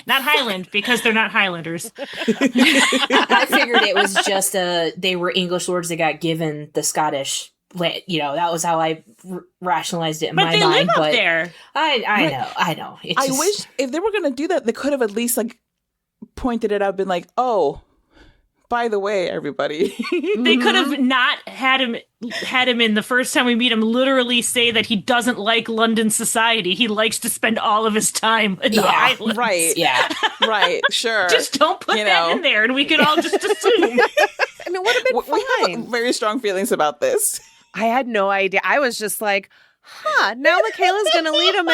not Highland because they're not Highlanders. I figured it was just they were English lords that got given the Scottish. You know, that was how I rationalized it in my mind. But they live up there. I know. I wish if they were going to do that, they could have at least like pointed it out, been like, "Oh, by the way, everybody." They could have not had him in the first time we meet him literally say that he doesn't like London society. He likes to spend all of his time in the islands. Right. Yeah. Right. Sure. Just don't put that in there, and we can all just assume. I mean, it would have been fine. We have very strong feelings about this. I had no idea. I was just like, now Michaela's going to lead him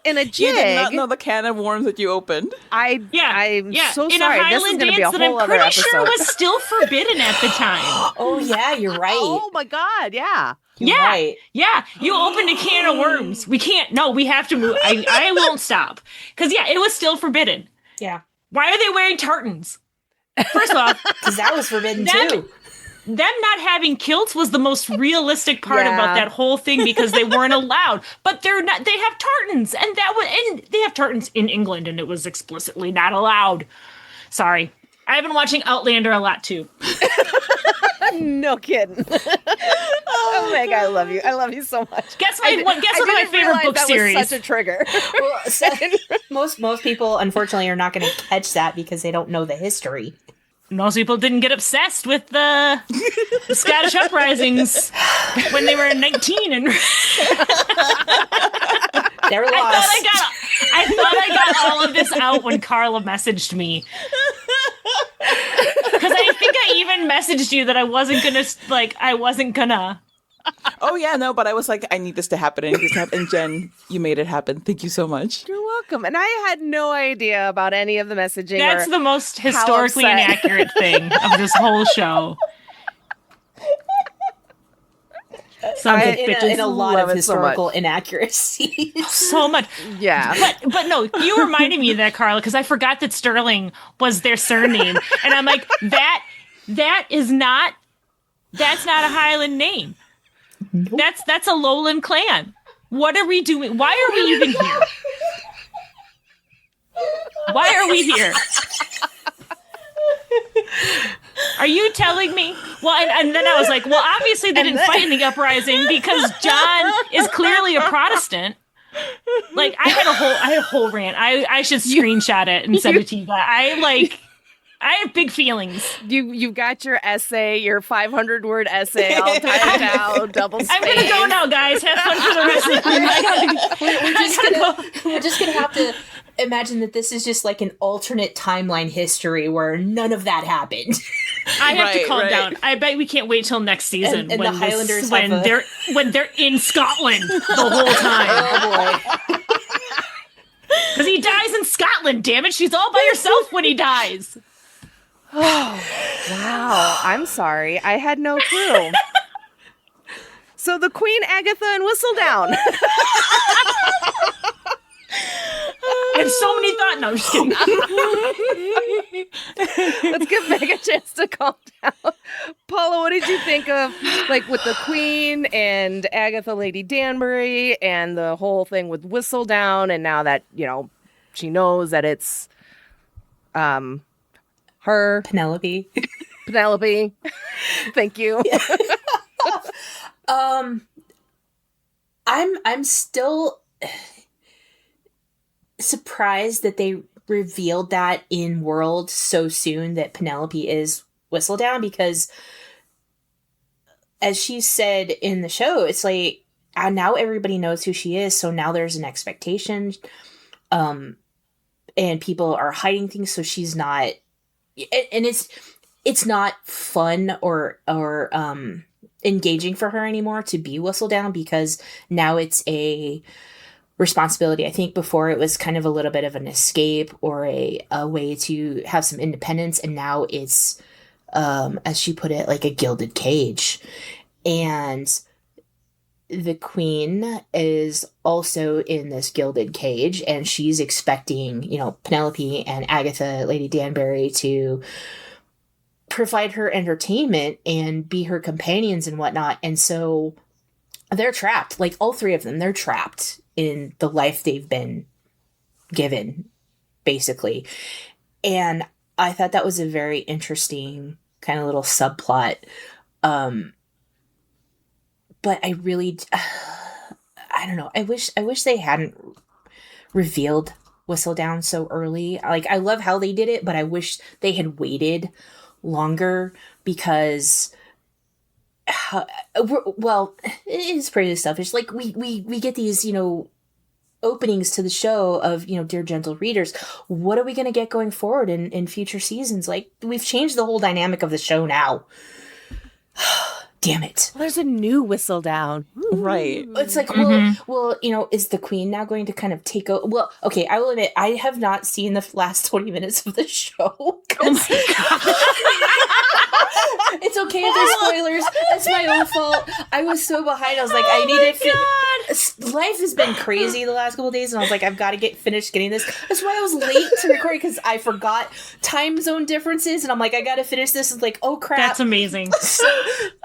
in a jig. You did not know the can of worms that you opened. I'm so in sorry. A This is going to be a whole other episode. I'm pretty sure was still forbidden at the time. Oh, yeah, you're right. Oh, my God, yeah. You're right. Yeah, you opened a can of worms. We can't. No, we have to move. I won't stop. Because, it was still forbidden. Yeah. Why are they wearing tartans? First of all. Because that was forbidden, too. Them not having kilts was the most realistic part about that whole thing because they weren't allowed. But they're not. They have tartans, and they have tartans in England, and it was explicitly not allowed. Sorry, I've been watching Outlander a lot too. No kidding. Oh, Meg, I love you. I love you so much. Guess what my favorite book series? Was such a trigger. Well, most people, unfortunately, are not going to catch that because they don't know the history. Most people didn't get obsessed with the Scottish uprisings when they were 19 and they're lost. I thought I got all of this out when Carla messaged me. Because I think I even messaged you that I wasn't gonna. Oh, yeah, no, but I was like, I need this to happen. And Jen, you made it happen. Thank you so much. You're welcome. And I had no idea about any of the messaging. That's the most historically inaccurate thing of this whole show. In a lot of historical inaccuracies. So much. Yeah. But no, you reminded me of that, Carla, because I forgot that Sterling was their surname. And I'm like, that's not a Highland name. Nope. That's a Lowland clan. What are we doing? Why are we even here? Why are we here? Are you telling me? Well, and then I was like, well, obviously they didn't fight in the uprising because John is clearly a Protestant. Like, I had a whole rant. I should screenshot it and send it to you guys. I have big feelings. You've got your essay, your 500-word essay all typed out, double spaced. I'm gonna go now, guys. Have fun for the rest of the We're just gonna have to imagine that this is just like an alternate timeline history where none of that happened. I have to calm down. I bet we can't wait till next season and when the Highlanders when they're in Scotland the whole time. Oh boy. Because he dies in Scotland. Damn it, she's all by herself when he dies. Oh, wow. I'm sorry. I had no clue. So the Queen, Agatha, and Whistledown. I have so many thoughts. No, I'm just kidding. Let's give Meg a chance to calm down. Paula, what did you think of, with the Queen and Agatha, Lady Danbury, and the whole thing with Whistledown, and now that, she knows that it's, her Penelope. Thank you. I'm still surprised that they revealed that in world so soon that Penelope is Whistledown, because as she said in the show, it's like now everybody knows who she is, so now there's an expectation, and people are hiding things, so she's not. And it's not fun or engaging for her anymore to be Whistledown, because now it's a responsibility. I think before it was kind of a little bit of an escape or a way to have some independence. And now it's, as she put it, like a gilded cage. And the queen is also in this gilded cage, and she's expecting, Penelope and Agatha, Lady Danbury, to provide her entertainment and be her companions and whatnot. And so they're trapped, like all three of them, they're trapped in the life they've been given, basically. And I thought that was a very interesting kind of little subplot. But I really, I don't know. I wish they hadn't revealed Whistledown so early. Like, I love how they did it, but I wish they had waited longer, because well, it is pretty selfish. Like, we get these, openings to the show of, Dear Gentle Readers. What are we going to get going forward in future seasons? Like, we've changed the whole dynamic of the show now. Damn it. Well, there's a new Whistledown. Right. It's like, well, is the queen now going to kind of take over? Well, okay, I will admit, I have not seen the last 20 minutes of the show. Oh my God. It's okay if there's spoilers. That's my own fault. I was so behind. I was like, I needed to. Life has been crazy the last couple of days, and I was like, I've got to finish getting this. That's why I was late to record, because I forgot time zone differences, and I'm like, I got to finish this. It's like, oh crap. That's amazing.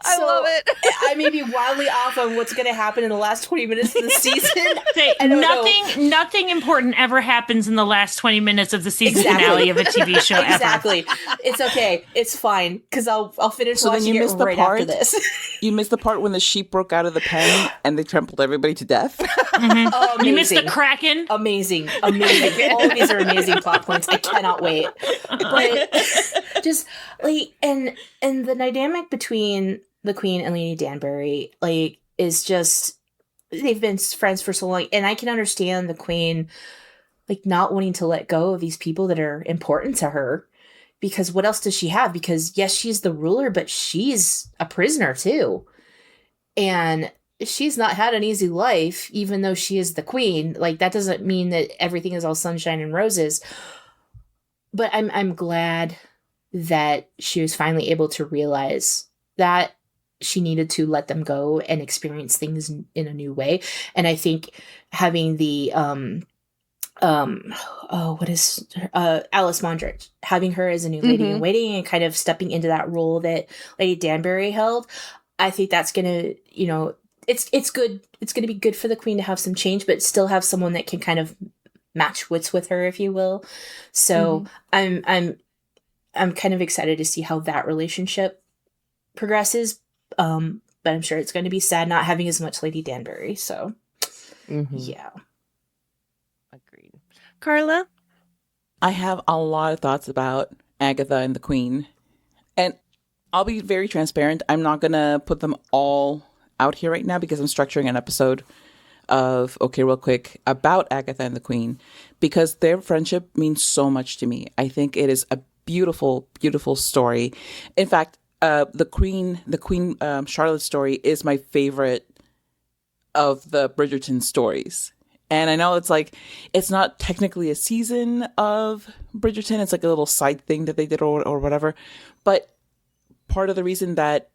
I love it. I may be wildly off on what's going to happen in the last 20 minutes of the season. Nothing important ever happens in the last 20 minutes of the season finale of a TV show Exactly. It's okay. It's fine, because I'll finish watching it right after this. You missed the part when the sheep broke out of the pen and they trampled everybody to death. Mm-hmm. Oh, you missed the Kraken. Amazing. All of these are amazing plot points. I cannot wait. But just like, and the dynamic between the queen and Lady Danbury, like, is just, they've been friends for so long, and I can understand the queen, like, not wanting to let go of these people that are important to her, because what else does she have? Because yes, she's the ruler, but she's a prisoner too. And she's not had an easy life, even though she is the queen. Like, that doesn't mean that everything is all sunshine and roses. But I'm glad that she was finally able to realize that she needed to let them go and experience things in a new way. And I think having the Alice Mondrich, having her as a new lady in waiting and kind of stepping into that role that Lady Danbury held, I think that's gonna, it's good. It's gonna be good for the queen to have some change, but still have someone that can kind of match wits with her, if you will. So I'm kind of excited to see how that relationship progresses. But I'm sure it's going to be sad not having as much Lady Danbury. So, yeah. Agreed. Carla? I have a lot of thoughts about Agatha and the Queen. And I'll be very transparent. I'm not going to put them all out here right now, because I'm structuring an episode of Okay Real Quick about Agatha and the Queen, because their friendship means so much to me. I think it is a beautiful, beautiful story. In fact, the Queen Charlotte story is my favorite of the Bridgerton stories. And I know it's not technically a season of Bridgerton. It's like a little side thing that they did or whatever. But part of the reason that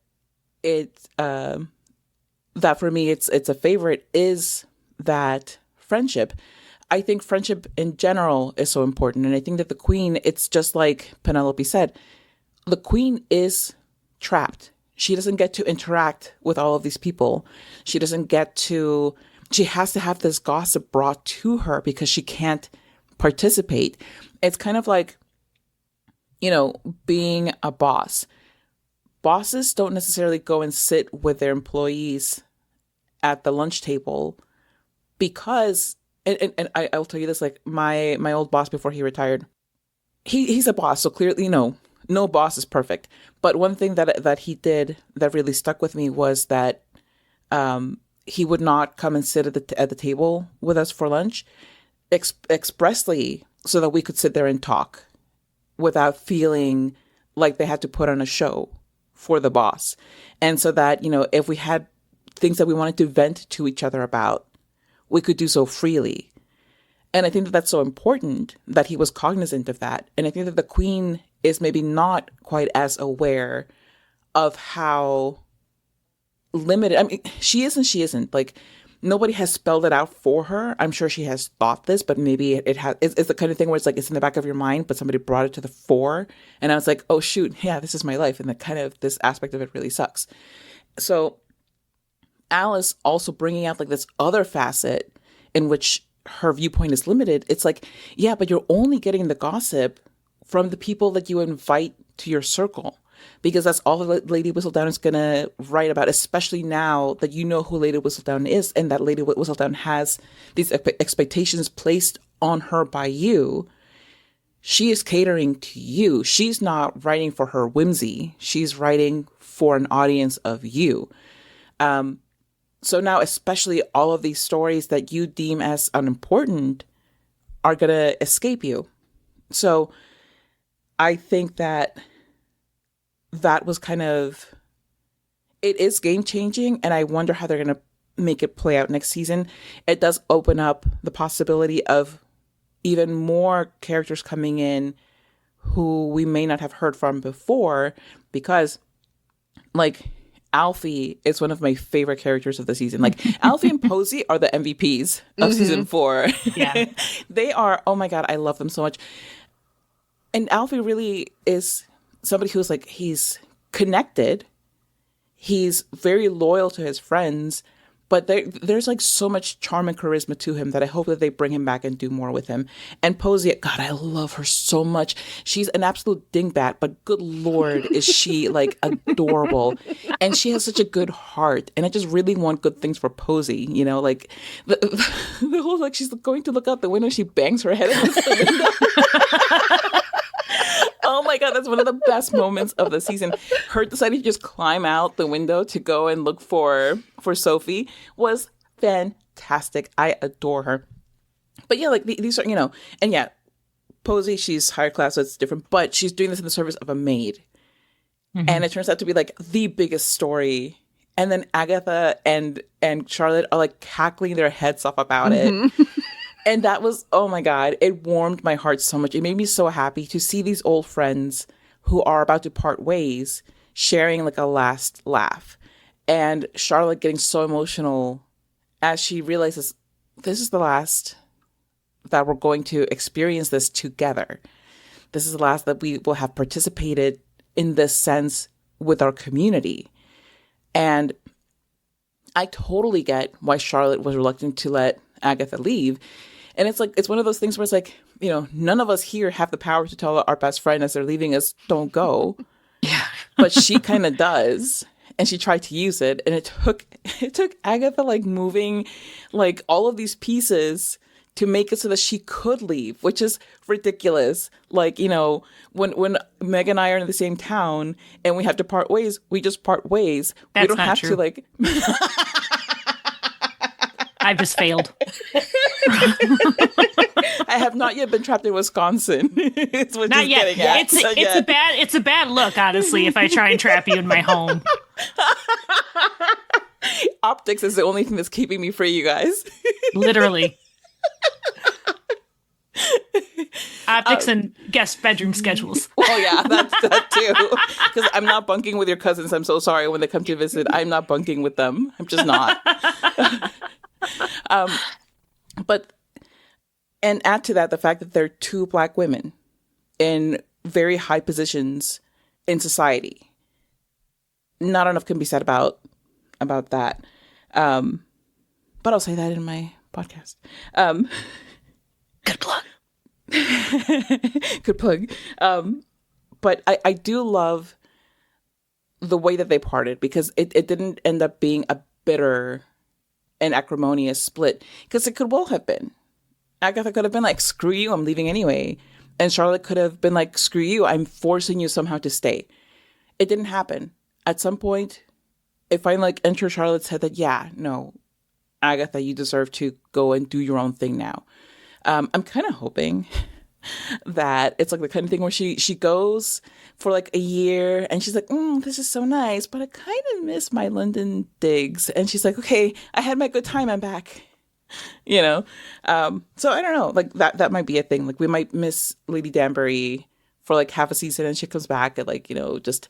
that for me it's a favorite is that friendship. I think friendship in general is so important. And I think that the Queen, it's just like Penelope said, the Queen is trapped. She doesn't get to interact with all of these people. She has to have this gossip brought to her because she can't participate. It's kind of like, being a boss. Bosses don't necessarily go and sit with their employees at the lunch table because, and I'll tell you this, like my old boss before he retired, he's a boss. So clearly, no boss is perfect. But one thing that he did that really stuck with me was that he would not come and sit at the table with us for lunch expressly so that we could sit there and talk without feeling like they had to put on a show for the boss. And so that, if we had things that we wanted to vent to each other about, we could do so freely. And I think that that's so important that he was cognizant of that. And I think that the queen is maybe not quite as aware of how limited. I mean, she is and she isn't. Like, nobody has spelled it out for her. I'm sure she has thought this, but maybe it's the kind of thing where it's like it's in the back of your mind, but somebody brought it to the fore. And I was like, oh, shoot, yeah, this is my life. And that kind of this aspect of it really sucks. So Alice also bringing out like this other facet in which her viewpoint is limited. It's like, yeah, but you're only getting the gossip from the people that you invite to your circle, because that's all that Lady Whistledown is going to write about, especially now that you know who Lady Whistledown is and that Lady Whistledown has these expectations placed on her by you. She is catering to you. She's not writing for her whimsy. She's writing for an audience of you. So now, especially all of these stories that you deem as unimportant are going to escape you. So I think that was kind of, it is game changing. And I wonder how they're going to make it play out next season. It does open up the possibility of even more characters coming in who we may not have heard from before, because like Alfie is one of my favorite characters of the season. Like Alfie and Posey are the MVPs of season 4. Yeah. They are, oh my God, I love them so much. And Alfie really is somebody who's like, he's connected. He's very loyal to his friends, but there's like so much charm and charisma to him that I hope that they bring him back and do more with him. And Posey, God, I love her so much. She's an absolute dingbat, but good Lord, is she like adorable. And she has such a good heart. And I just really want good things for Posey, you know, like the whole, like she's going to look out the window, she bangs her head against the window. Oh my God, that's one of the best moments of the season. Her deciding to just climb out the window to go and look for Sophie was fantastic. I adore her. But yeah, like these are, you know, and yeah, Posey, she's higher class, so it's different, but she's doing this in the service of a maid. Mm-hmm. And it turns out to be like the biggest story. And then Agatha and Charlotte are like cackling their heads off about it. And that was, oh my God, it warmed my heart so much. It made me so happy to see these old friends who are about to part ways sharing like a last laugh. And Charlotte getting so emotional as she realizes this is the last that we're going to experience this together. This is the last that we will have participated in this sense with our community. And I totally get why Charlotte was reluctant to let Agatha leave. And it's like, it's one of those things where it's like, you know, none of us here have the power to tell our best friend as they're leaving us, don't go. Yeah. But she kind of does. And she tried to use it. And it took Agatha like moving like all of these pieces to make it so that she could leave, which is ridiculous. Like, you know, when Meg and I are in the same town and we have to part ways, we just part ways. That's we don't not have true. to like I've just failed. I have not yet been trapped in Wisconsin. It's what Not yet. It's a bad look, honestly, if I try and trap you in my home. Optics is the only thing that's keeping me free, you guys. Literally. Optics and guest bedroom schedules. Well, yeah, that's that too. Because I'm not bunking with your cousins. I'm so sorry when they come to visit. I'm not bunking with them. I'm just not. But, and add to that the fact that they're two Black women in very high positions in society. Not enough can be said about that. But I'll say that in my podcast. Good plug. Good plug. But I do love the way that they parted, because it didn't end up being a bitter and acrimonious split, because it could well have been. Agatha could have been like, screw you, I'm leaving anyway. And Charlotte could have been like, screw you, I'm forcing you somehow to stay. It didn't happen. At some point, it finally like entered Charlotte's head that, yeah, no, Agatha, you deserve to go and do your own thing now. I'm kind of hoping that it's like the kind of thing where she goes for like a year and she's like, this is so nice, but I kind of miss my London digs. And she's like, okay, I had my good time, I'm back. you know? So I don't know, like that might be a thing. Like we might miss Lady Danbury for like half a season and she comes back and like, just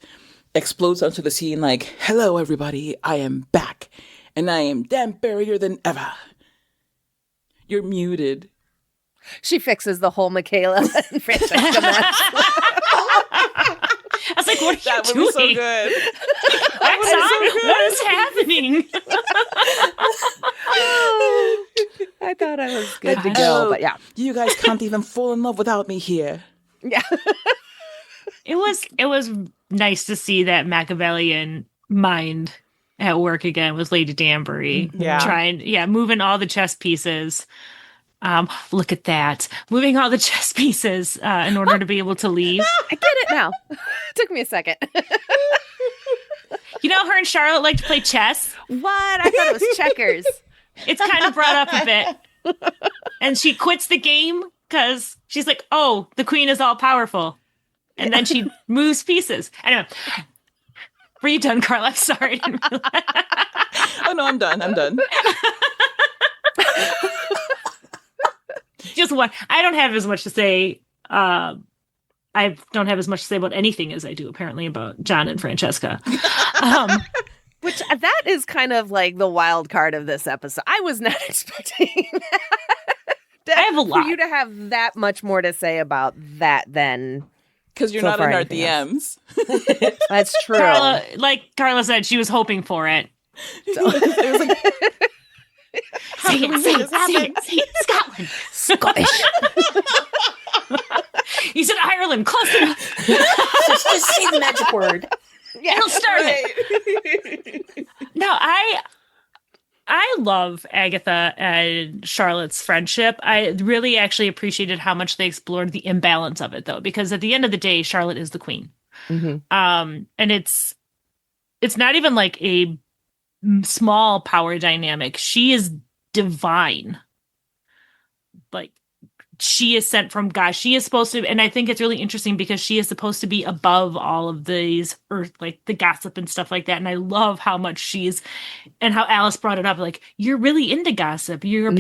explodes onto the scene like, hello, everybody, I am back and I am Danbury-er than ever. You're muted. She fixes the whole Michaela and Francesca mess. I was like, what are That you would doing? be so good. What is happening? I thought I was good to go, but yeah. You guys can't even fall in love without me here. Yeah. It was nice to see that Machiavellian mind at work again with Lady Danbury. Yeah. Moving all the chess pieces. Look at that. Moving all the chess pieces in order to be able to leave. I get it now. Took me a second. You know, her and Charlotte like to play chess. What? I thought it was checkers. It's kind of brought up a bit. And she quits the game because she's like, oh, the queen is all powerful. And then she moves pieces. Anyway, were you done, Carla? I'm sorry. Oh, no, I'm done. Just one. I don't have as much to say. I don't have as much to say about anything as I do apparently about John and Francesca. Which that is kind of like the wild card of this episode. I was not expecting that. I have a lot. For you to have that much more to say about that than... Because you're So not far, in our anything else. DMs. That's true. Carla, like Carla said, she was hoping for it. So, it was like, Say it, Scotland. Scottish. You said Ireland, close enough. Just say the magic word. Yeah. It'll start it. No, I love Agatha and Charlotte's friendship. I really actually appreciated how much they explored the imbalance of it, though, because at the end of the day, Charlotte is the queen. Mm-hmm. And it's not even like a small power dynamic. She is divine. Like, she is sent from God. She is supposed to, and I think it's really interesting because she is supposed to be above all of these earth, like the gossip and stuff like that. And I love how much she's, and how Alice brought it up. Like, you're really into gossip. You're a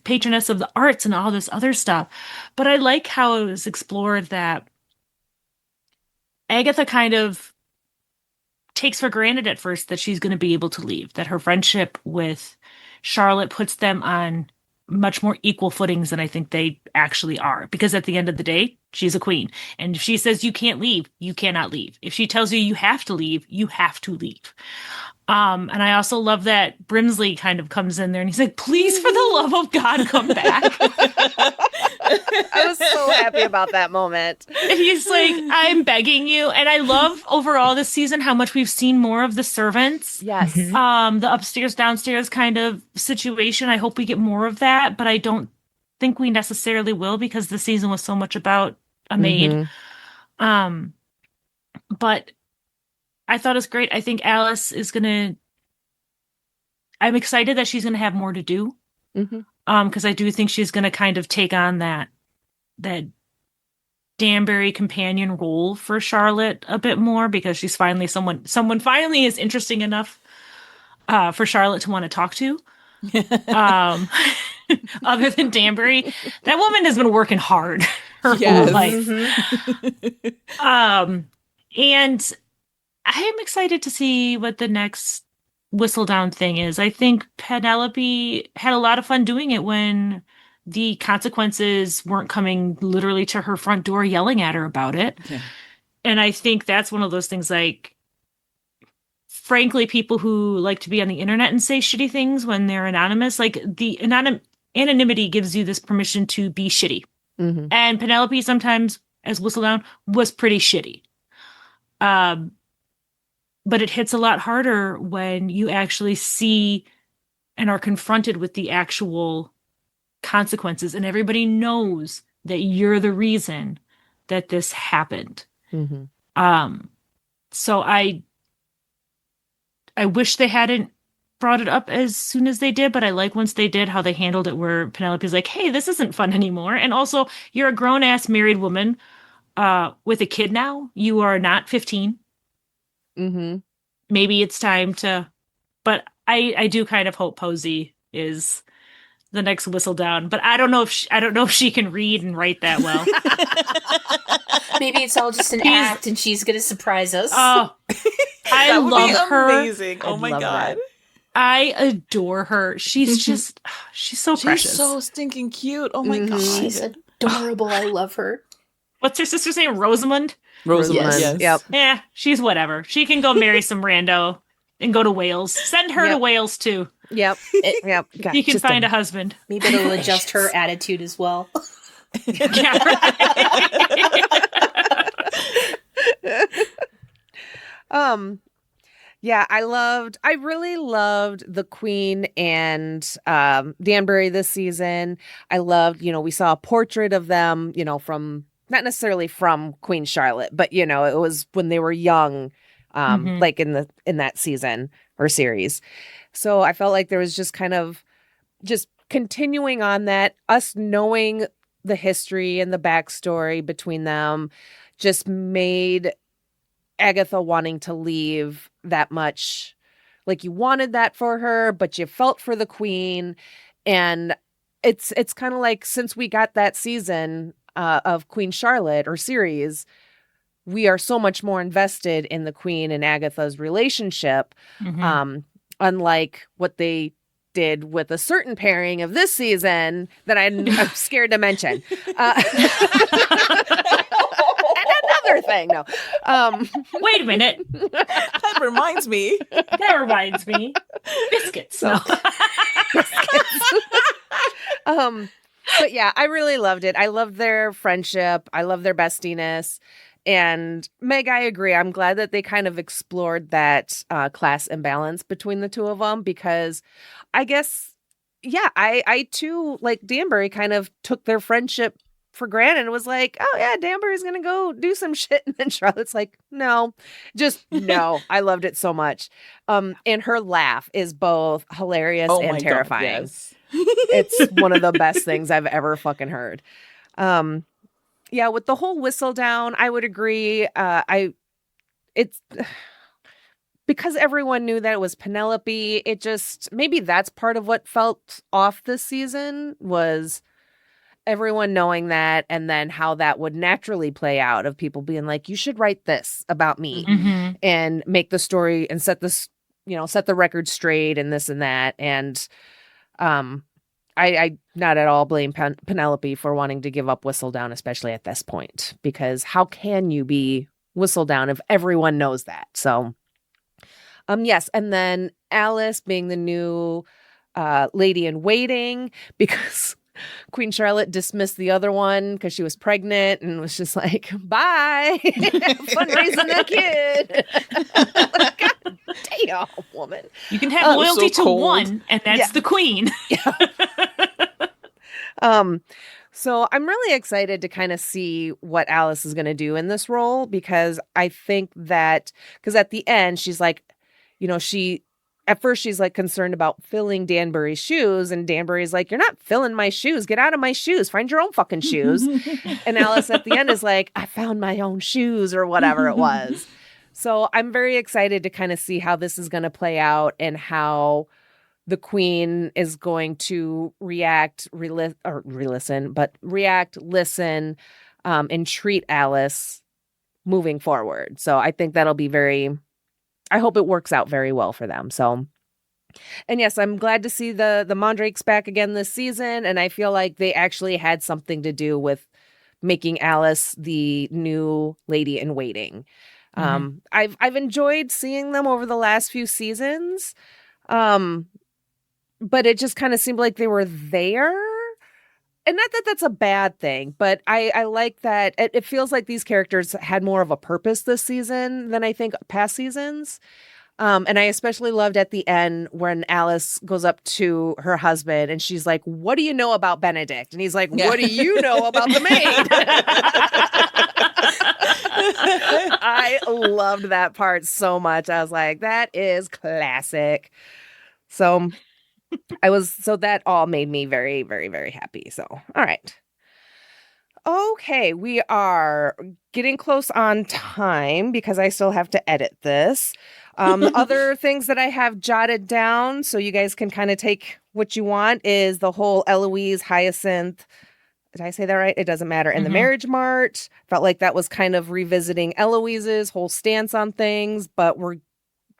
patroness of the arts and all this other stuff. But I like how it was explored that Agatha kind of takes for granted at first that she's going to be able to leave, that her friendship with Charlotte puts them on much more equal footings than I think they actually are. Because at the end of the day, she's a queen. And if she says you can't leave, you cannot leave. If she tells you you have to leave, you have to leave. And I also love that Brimsley kind of comes in there and he's like, please, for the love of God, come back. I was so happy about that moment. And he's like, I'm begging you. And I love overall this season how much we've seen more of the servants. Yes. The upstairs, downstairs kind of situation. I hope we get more of that, but I don't think we necessarily will because the season was so much about a maid. But I thought it was great. I think Alice is I'm excited that she's gonna have more to do. Because I do think she's gonna kind of take on that Danbury companion role for Charlotte a bit more, because she's finally someone finally is interesting enough for Charlotte to want to talk to. Other than Danbury, that woman has been working hard her whole life. And I am excited to see what the next Whistledown thing is. I think Penelope had a lot of fun doing it when the consequences weren't coming literally to her front door yelling at her about it. Yeah. And I think that's one of those things, like, frankly, people who like to be on the internet and say shitty things when they're anonymous, like the anonymity gives you this permission to be shitty. And Penelope sometimes, as Whistledown, was pretty shitty. But it hits a lot harder when you actually see and are confronted with the actual consequences, and everybody knows that you're the reason that this happened. So I wish they hadn't brought it up as soon as they did, but I like once they did how they handled it, where Penelope's like, hey, this isn't fun anymore. And also, you're a grown-ass married woman with a kid now. You are not 15. Maybe it's time to, but I do kind of hope Posey is the next Whistledown, but I don't know if she can read and write that well. Maybe it's all just an act, and she's gonna surprise us. Oh, I love her. Amazing! Oh my god, that. I adore her. She's just she's so precious. She's so stinking cute. Oh my god, she's adorable. I love her. What's her sister's name? Rosamund. Rosamund. Yes. Yes. Yep. Yeah, she's whatever. She can go marry some rando and go to Wales. Send her to Wales too. Yep. Yep. God, You can just find a husband. Maybe it'll adjust her attitude as well. Yeah, right. Yeah, I really loved the Queen and Danbury this season. I loved, we saw a portrait of them, from not necessarily from Queen Charlotte, but it was when they were young, like in that season or series. So I felt like there was just kind of just continuing on that, us knowing the history and the backstory between them just made Agatha wanting to leave that much. Like, you wanted that for her, but you felt for the Queen. And it's kind of like, since we got that season of Queen Charlotte or series, we are so much more invested in the Queen and Agatha's relationship. Unlike what they did with a certain pairing of this season that I'm scared to mention. And another thing, no. Wait a minute. That reminds me. Biscuits. So- No. But yeah, I really loved it. I loved their friendship. I love their bestiness. And Meg, I agree. I'm glad that they kind of explored that class imbalance between the two of them, because I guess, I too, like Danbury, kind of took their friendship for granted and was like, oh yeah, Danbury's going to go do some shit. And then Charlotte's like, no, just no. I loved it so much. And her laugh is both hilarious and terrifying. God, yes. It's one of the best things I've ever fucking heard. Yeah, with the whole Whistledown, I would agree. It's because everyone knew that it was Penelope. It just, maybe that's part of what felt off this season, was everyone knowing that, and then how that would naturally play out of people being like, you should write this about me and make the story and set this, set the record straight and this and that. And I not at all blame Penelope for wanting to give up Whistledown, especially at this point, because how can you be Whistledown if everyone knows that? So, yes. And then Alice being the new lady in waiting, because Queen Charlotte dismissed the other one because she was pregnant and was just like, bye, fun raising that kid. Like, God damn, woman. You can have loyalty so to cold. one, and that's the Queen. So I'm really excited to kind of see what Alice is going to do in this role, because I think that, because at the end, she's like, at first she's like concerned about filling Danbury's shoes, and Danbury's like, you're not filling my shoes. Get out of my shoes. Find your own fucking shoes. And Alice at the end is like, I found my own shoes, or whatever it was. So I'm very excited to kind of see how this is going to play out, and how the Queen is going to react, listen, and treat Alice moving forward. So I think that'll be I hope it works out very well for them. So, and yes, I'm glad to see the Mondrakes back again this season. And I feel like they actually had something to do with making Alice the new lady in waiting. I've enjoyed seeing them over the last few seasons. But it just kind of seemed like they were there. And not that that's a bad thing, but I like that it feels like these characters had more of a purpose this season than I think past seasons. And I especially loved at the end when Alice goes up to her husband and she's like, what do you know about Benedict? And he's like, what do you know about the maid? I loved that part so much. I was like, that is classic. So that all made me very, very, very happy. So, all right. Okay, we are getting close on time because I still have to edit this. Other things that I have jotted down so you guys can kind of take what you want is the whole Eloise Hyacinth. Did I say that right? It doesn't matter. And the marriage mart. Felt like that was kind of revisiting Eloise's whole stance on things, but we're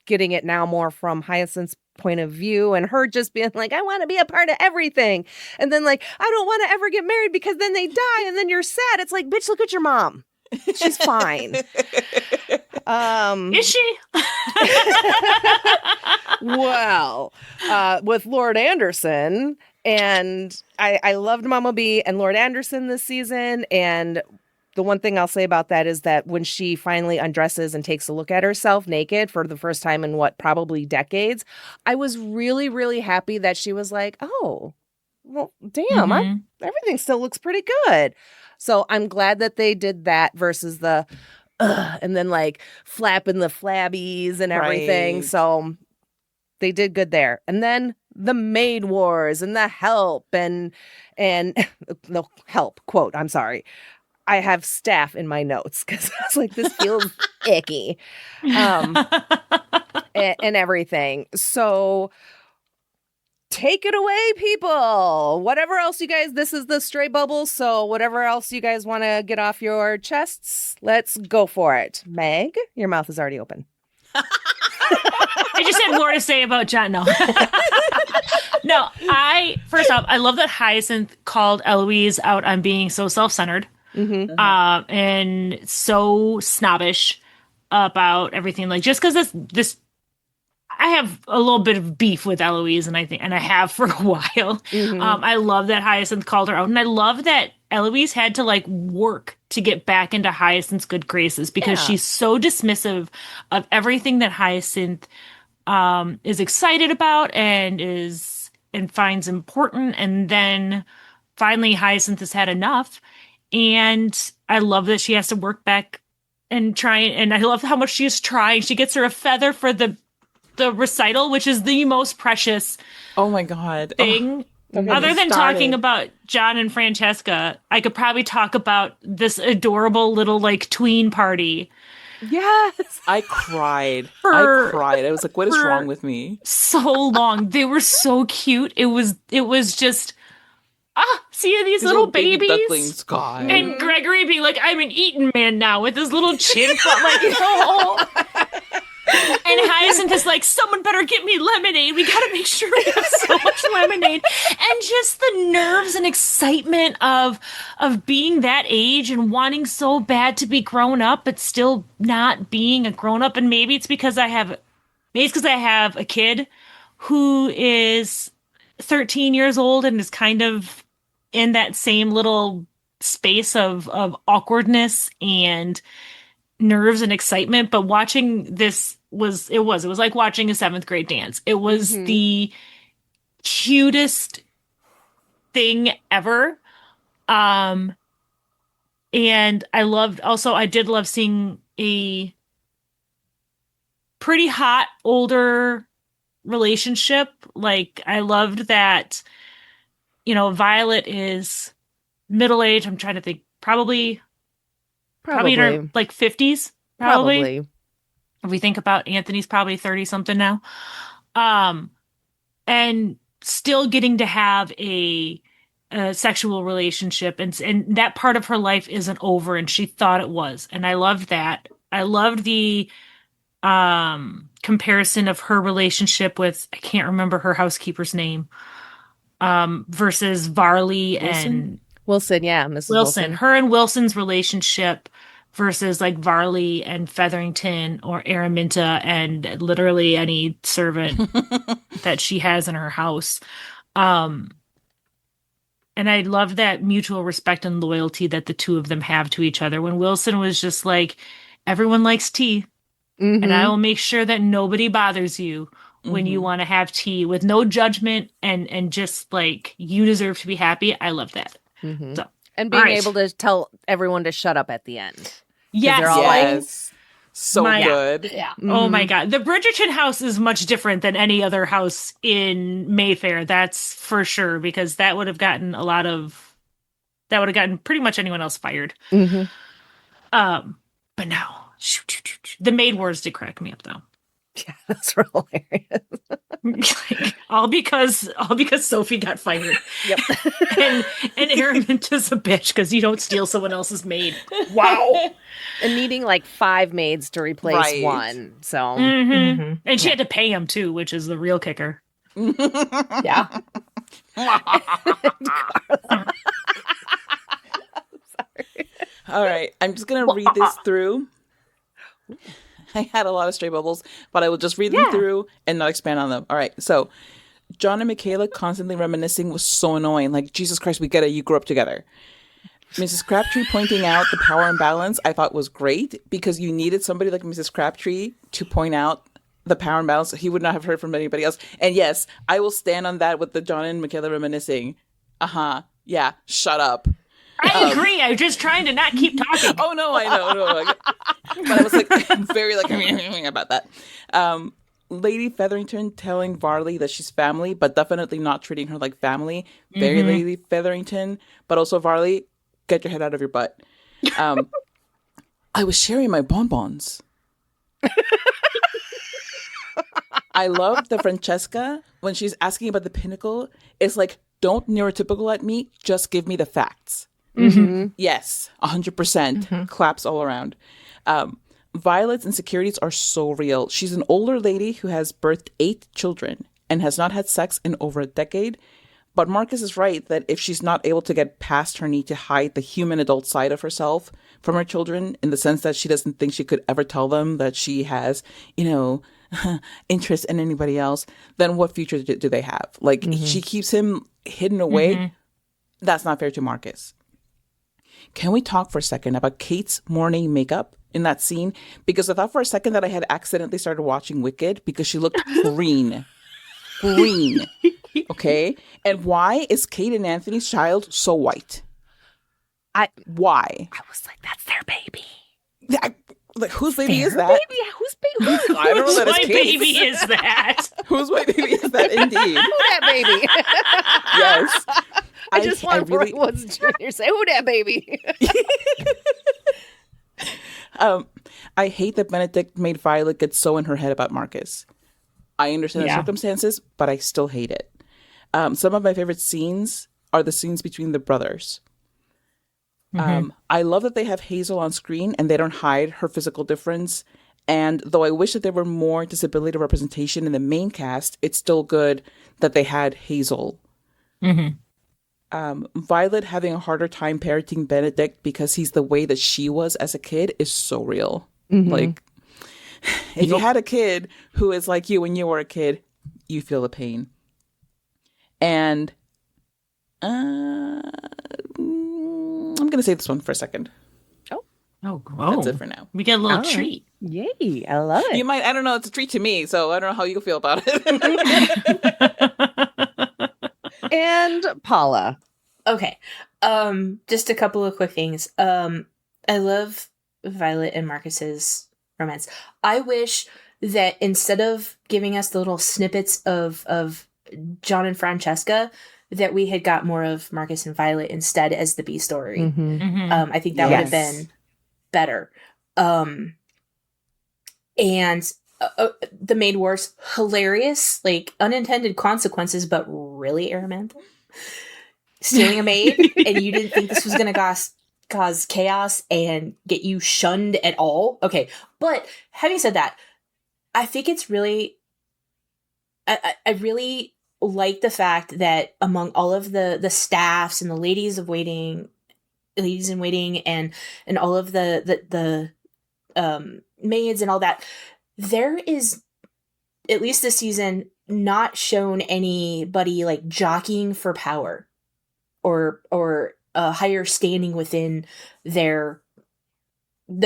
getting it now more from Hyacinth's point of view and her just being like, I want to be a part of everything. And then like, I don't want to ever get married because then they die and then you're sad. It's like, bitch, look at your mom. She's fine. Is she? Well, with Lord Anderson, and I loved Mama B and Lord Anderson this season, and the one thing I'll say about that is that when she finally undresses and takes a look at herself naked for the first time in probably decades, I was really, really happy that she was like, oh, well, damn, everything still looks pretty good. So I'm glad that they did that versus the, and then like flapping the flabbies and everything. Right. So they did good there. And then the maid wars and the help and the help quote, I'm sorry. I have staff in my notes because I was like, this feels icky and everything. So take it away, people. Whatever else you guys, this is the stray bubble. So whatever else you guys want to get off your chests, let's go for it. Meg, your mouth is already open. I just had more to say about John. No. No, first off, I love that Hyacinth called Eloise out on being so self-centered. And so snobbish about everything. Like, just because this, I have a little bit of beef with Eloise, and I have for a while. I love that Hyacinth called her out, and I love that Eloise had to like work to get back into Hyacinth's good graces because she's so dismissive of everything that Hyacinth is excited about and finds important, and then finally Hyacinth has had enough. And I love that she has to work back and try. And I love how much she is trying. She gets her a feather for the recital, which is the most precious Oh my God. thing. Other than talking about John and Francesca, I could probably talk about this adorable little like tween party. Yes. I cried. For- I cried. I was like, what is for- wrong with me? So long. They were so cute. It was just see these little baby babies. ducklings, God. And Gregory being like, I'm an eaten man now with his little chin flap, like, oh. And Hyacinth is like, someone better get me lemonade. We gotta make sure we have so much lemonade. And just the nerves and excitement of being that age and wanting so bad to be grown up, but still not being a grown up. And maybe it's because I have a kid who is 13 years old and is kind of in that same little space of awkwardness and nerves and excitement. But watching this was like watching a 7th grade dance. It was the cutest thing ever. And I did love seeing a pretty hot older relationship. Like, I loved that, Violet is middle-aged. I'm trying to think, probably in her like 50s, probably. If we think about Anthony's probably 30 something now. And still getting to have a sexual relationship, and that part of her life isn't over, and she thought it was. And I loved that. I loved the comparison of her relationship with, I can't remember her housekeeper's name, versus Varley and Wilson, yeah, Mrs. Wilson. Her and Wilson's relationship versus like Varley and Featherington or Araminta and literally any servant that she has in her house. And I love that mutual respect and loyalty that the two of them have to each other. When Wilson was just like, everyone likes tea, and I will make sure that nobody bothers you when you want to have tea, with no judgment and just like, you deserve to be happy. I love that. So, and being able to tell everyone to shut up at the end. Yes. They're all like, so good. Yeah. Oh my God. The Bridgerton house is much different than any other house in Mayfair. That's for sure, because that would have gotten a lot of that would have gotten pretty much anyone else fired. Mhm. But no, the maid wars did crack me up though. Yeah, that's real hilarious. Like, all because Sophie got fired. Yep. and Araminta is a bitch because you don't steal someone else's maid. Wow. And needing like 5 maids to replace Right. one. So Mm-hmm. And she had to pay him too, which is the real kicker. Yeah. All right, I'm just gonna read this through. I had a lot of stray bubbles, but I will just read them through and not expand on them. All right, so John and Michaela constantly reminiscing was so annoying. Like, Jesus Christ, we get it. You grew up together. Mrs. Crabtree pointing out the power imbalance I thought was great because you needed somebody like Mrs. Crabtree to point out the power imbalance. He would not have heard from anybody else. And yes, I will stand on that with the John and Michaela reminiscing. Yeah, shut up. I agree. I'm just trying to not keep talking. Oh, no, I know. No. But I was like, very like, about that. Lady Featherington telling Varley that she's family, but definitely not treating her like family. Very Lady Featherington. But also, Varley, get your head out of your butt. I was sharing my bonbons. I love the Francesca when she's asking about the pinnacle. It's like, don't neurotypical at me. Just give me the facts. Mhm. Yes, 100%. Claps all around. Violet's insecurities are so real. She's an older lady who has birthed 8 children and has not had sex in over a decade. But Marcus is right that if she's not able to get past her need to hide the human adult side of herself from her children, in the sense that she doesn't think she could ever tell them that she has, interest in anybody else, then what future do they have? Like, she keeps him hidden away. That's not fair to Marcus. Can we talk for a second about Kate's morning makeup in that scene? Because I thought for a second that I had accidentally started watching Wicked because she looked green. Green. Okay? And why is Kate and Anthony's child so white? Why? I was like, that's their baby. Like, whose baby is Their that? baby? Yeah, whose baby? I don't know that Whose it's white Kate's. baby is that? Whose white baby is that indeed? Who that baby? Yes. I just want really... Roy Woods Jr. say, who that baby? I hate that Benedict made Violet get so in her head about Marcus. I understand the circumstances, but I still hate it. Some of my favorite scenes are the scenes between the brothers. I love that they have Hazel on screen and they don't hide her physical difference. And though I wish that there were more disability representation in the main cast, it's still good that they had Hazel. Violet having a harder time parenting Benedict because he's the way that she was as a kid is so real. Like, if you had a kid who is like you when you were a kid, you feel the pain. And I'm going to save this one for a second. Oh, That's it for now. We get a little treat. Yay, I love it. You might, I don't know, it's a treat to me, so I don't know how you feel about it. And Paula. Okay. Just a couple of quick things. I love Violet and Marcus's romance. I wish that instead of giving us the little snippets of John and Francesca, that we had got more of Marcus and Violet instead as the B story. I think that would have been better. And the maid wars, hilarious, like unintended consequences, but really Araminta. Stealing a maid, and you didn't think this was going to cause chaos and get you shunned at all. Okay, but having said that, I think it's really, I really like the fact that among all of the staffs and the ladies in waiting and all of the maids and all that, there is, at least this season, not shown anybody like jockeying for power or a higher standing within their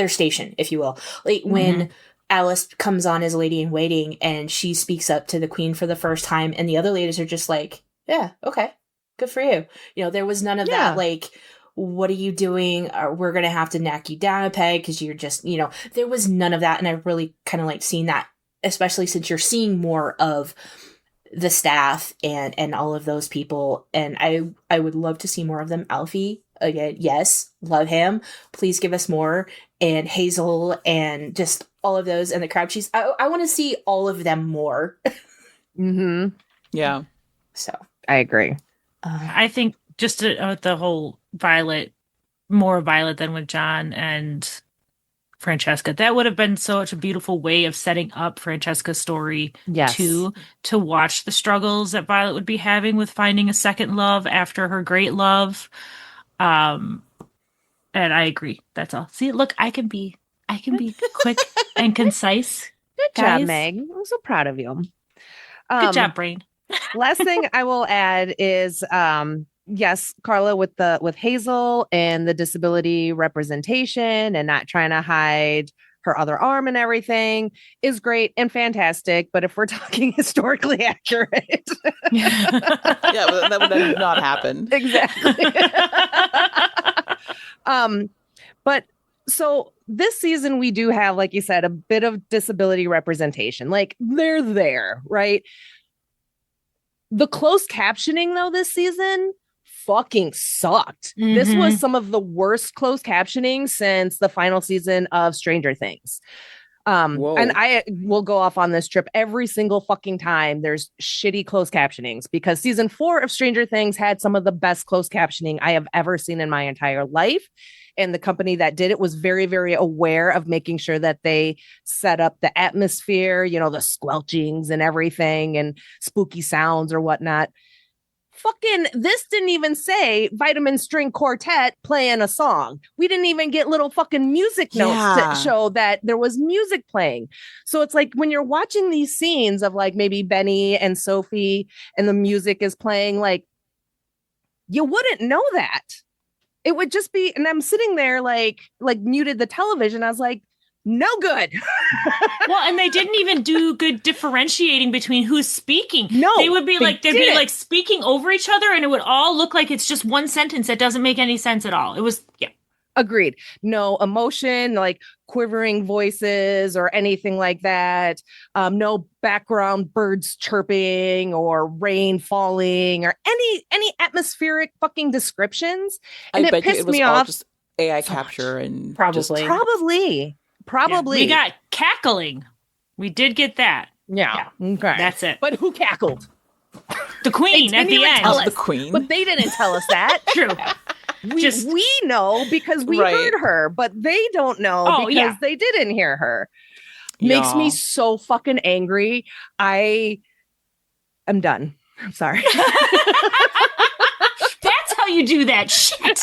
station, if you will. Like when Alice comes on as a lady in waiting and she speaks up to the queen for the first time, and the other ladies are just like, yeah, okay, good for you. There was none of that, like, what are you doing? We're going to have to knock you down a peg because you're just, there was none of that. And I really kind of like seeing that, especially since you're seeing more of the staff and all of those people. And I would love to see more of them. Alfie again, yes, love him. Please give us more. And Hazel and just all of those and the Crouchies. I want to see all of them more. Mm-hmm. Yeah. So I agree. I think just the whole Violet, more Violet than with John and Francesca. That would have been such a beautiful way of setting up Francesca's story Yes. too, to watch the struggles that Violet would be having with finding a second love after her great love. And I agree. That's all. See, look, I can be quick and concise. Good guys. job, Meg. I'm so proud of you. Good job, Brain. Last thing I will add is yes, Carla with Hazel and the disability representation and not trying to hide her other arm and everything is great and fantastic. But if we're talking historically accurate, Yeah, but that would not happen. exactly. But so this season we do have, like you said, a bit of disability representation. Like they're there, right? The closed captioning though this season fucking sucked. This was some of the worst closed captioning since the final season of Stranger Things. And I will go off on this trip every single fucking time there's shitty closed captionings, because season 4 of Stranger Things had some of the best closed captioning I have ever seen in my entire life. And the company that did it was very, very aware of making sure that they set up the atmosphere, you know, the squelchings and everything and spooky sounds or whatnot. Fucking, this didn't even say Vitamin String Quartet playing a song. We didn't even get little fucking music notes to show that there was music playing. So it's like when you're watching these scenes of like maybe Benny and Sophie and the music is playing, like you wouldn't know that. It would just be, and I'm sitting there like muted the television. I was like, no good. Well, and they didn't even do good differentiating between who's speaking. No, they would be like, they'd be didn't. like speaking over each other, and it would all look like it's just one sentence that doesn't make any sense at all. It was, yeah. Agreed. No emotion, like quivering voices or anything like that. No background birds chirping or rain falling or any atmospheric fucking descriptions. And I bet it pissed you it was me all off. just AI capture and Probably. Probably. We got cackling. We did get that. Yeah. Okay. That's it. But who cackled? The queen They at didn't the even end. tell us. the queen. But they didn't tell us that. True. We know because we heard her, but they don't know because they didn't hear her. Makes me so fucking angry. I am done. I'm sorry. That's how you do that shit.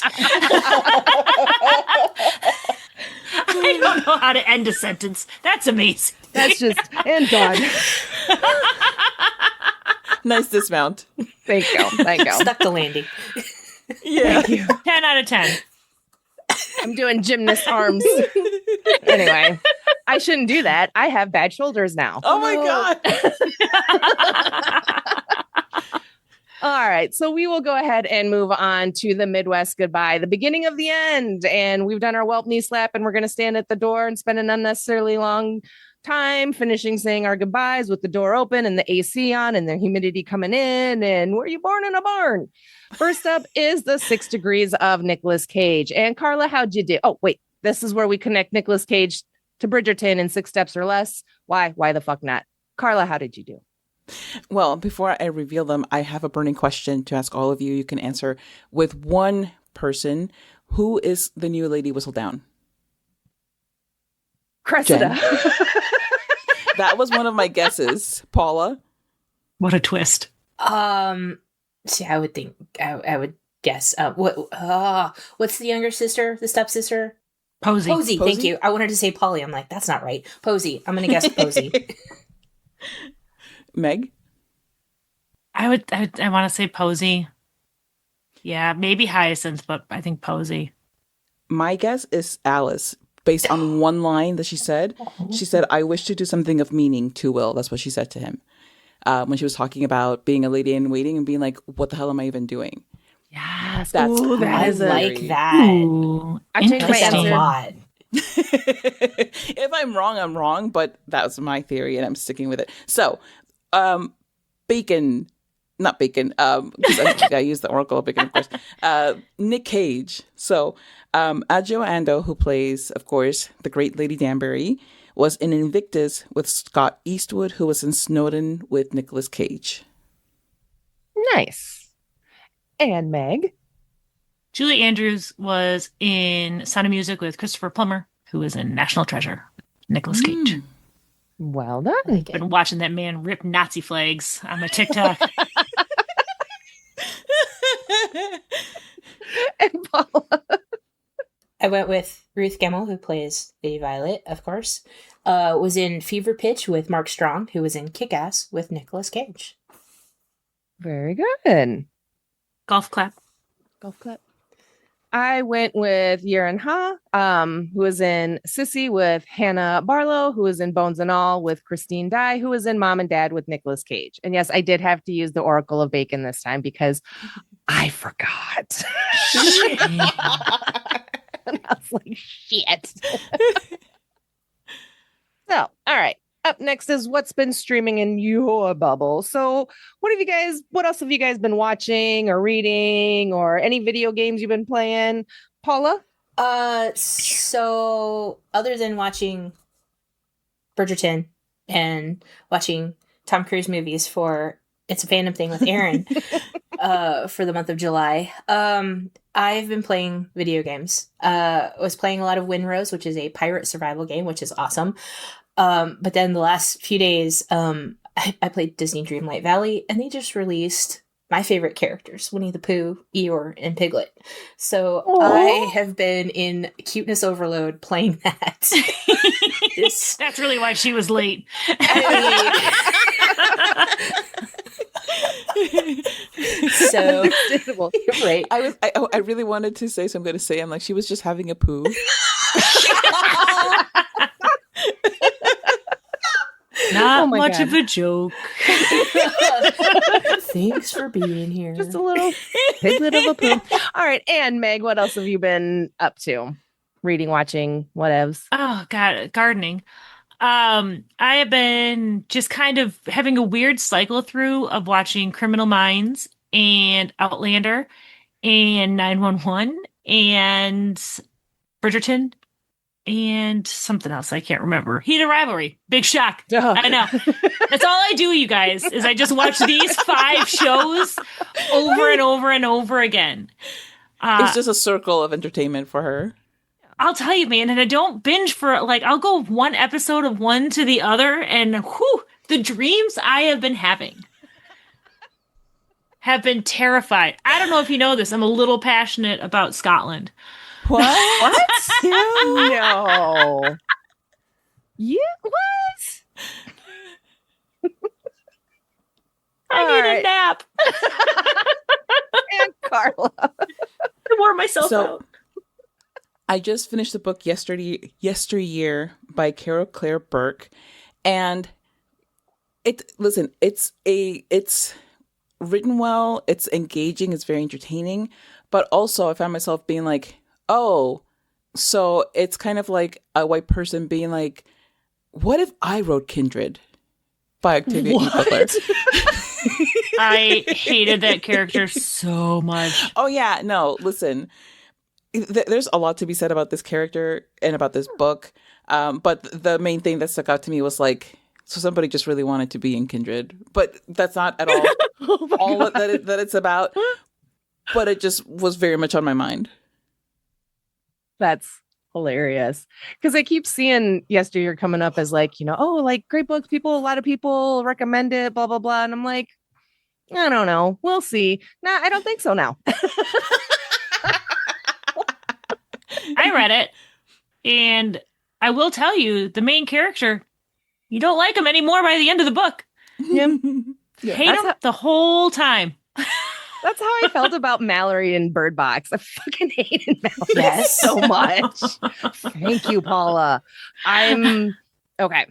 I don't know how to end a sentence. That's amazing. That's just, and God. Nice dismount. Thank you. Stuck the landing. Yeah. Thank you. 10 out of 10. I'm doing gymnast arms. Anyway, I shouldn't do that. I have bad shoulders now. Oh my God. All right. So we will go ahead and move on to the Midwest goodbye, the beginning of the end. And we've done our whelp knee slap, and we're going to stand at the door and spend an unnecessarily long time finishing saying our goodbyes with the door open and the AC on and the humidity coming in. And were you born in a barn? First up is the 6 Degrees of Nicolas Cage. And Carla, how'd you do? Oh, wait, this is where we connect Nicolas Cage to Bridgerton in 6 steps or less. Why the fuck not? Carla, how did you do? Well, before I reveal them, I have a burning question to ask all of you. You can answer with one person. Who is the new Lady Whistledown? Cressida. That was one of my guesses. Paula? What a twist. See, I would think, I would guess, what's the younger sister, the stepsister? Posey. Thank you. I wanted to say Polly. I'm like, that's not right. Posey. I'm going to guess Posey. Meg? I want to say Posey. Yeah, maybe Hyacinth, but I think Posey. My guess is Alice. Based on one line that she said, I wish to do something of meaning to Will. That's what she said to him. When she was talking about being a lady in waiting and being like, what the hell am I even doing? Yes. That's I like that. Ooh, I changed my That's a answer. lot. If I'm wrong, I'm wrong, but that was my theory and I'm sticking with it. So, Bacon not Bacon, because I use the Oracle of Bacon, of course. Nick Cage. So, Adjo Ando, who plays, of course, the great Lady Danbury, was in Invictus with Scott Eastwood, who was in Snowden with Nicolas Cage. Nice. And Meg? Julie Andrews was in Sound of Music with Christopher Plummer, who was in National Treasure, Nicolas Cage. Well done. Like it. Been watching that man rip Nazi flags on my TikTok. And Paula. I went with Ruth Gemmell, who plays Lady Violet, of course. Was in Fever Pitch with Mark Strong, who was in Kick-Ass with Nicolas Cage. Very good. Golf clap. Golf clap. I went with Yiran Ha, who was in Sissy with Hannah Barlow, who was in Bones and All with Christine Dye, who was in Mom and Dad with Nicolas Cage. And yes, I did have to use the Oracle of Bacon this time because I forgot. And I was like, shit. So, all right. Up next is what's been streaming in your bubble. So, what else have you guys been watching or reading, or any video games you've been playing? Paula? So other than watching Bridgerton and watching Tom Cruise movies for It's a Fandom Thing with Aaron for the month of July, I've been playing video games. Was playing a lot of Windrose, which is a pirate survival game, which is awesome. But then the last few days, I played Disney Dreamlight Valley, and they just released my favorite characters, Winnie the Pooh, Eeyore, and Piglet. So I have been in cuteness overload playing that. That's really why she was late. So right. I really wanted to say, so I'm going to say, I'm like, she was just having a poo. Not much of a joke. Thanks for being here. Just a little piglet of a poo. All right. And Meg, what else have you been up to? Reading, watching, whatevs? Oh, God, gardening. I have been just kind of having a weird cycle through of watching Criminal Minds and Outlander and 911 and Bridgerton and something else I can't remember. Heat of Rivalry. Big shock. I know. That's all I do, you guys, is I just watch these 5 shows over and over and over again. It's just a circle of entertainment for her. I'll tell you, man, and I don't binge for, like, I'll go one episode of one to the other, and whew, the dreams I have been having have been terrified. I don't know if you know this. I'm a little passionate about Scotland. What? No. Yeah, what? I need a nap. And Carla. I wore myself out. I just finished the book Yesteryear by Carol Claire Burke, and it's written well, it's engaging, it's very entertaining, but also I found myself being like, oh, so it's kind of like a white person being like, what if I wrote Kindred by Octavia E. Butler? I hated that character so much. Oh yeah, no, listen. There's a lot to be said about this character and about this book. But the main thing that stuck out to me was like, so somebody just really wanted to be in Kindred. But that's not at all that it's about. But it just was very much on my mind. That's hilarious. Because I keep seeing Yesteryear coming up as like, oh, like great books. A lot of people recommend it, blah, blah, blah. And I'm like, I don't know. We'll see. Nah, I don't think so now. I read it, and I will tell you, the main character, you don't like him anymore by the end of the book. Yeah. Hate him the whole time. That's how I felt about Mallory in Bird Box. I fucking hated Mallory so much. Thank you, Paula. I'm okay.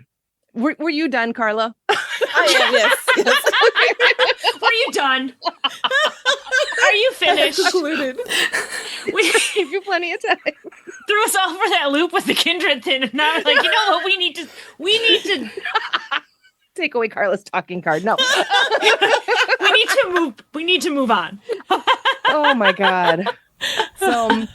Were you done, Carla? Yes. Were you done? Are you finished? Concluded. We give you plenty of time. Threw us off for that loop with the Kindred thing, and now I'm like, you know what? We need to Take away Carla's talking card. No. We need to move on. Oh my God. So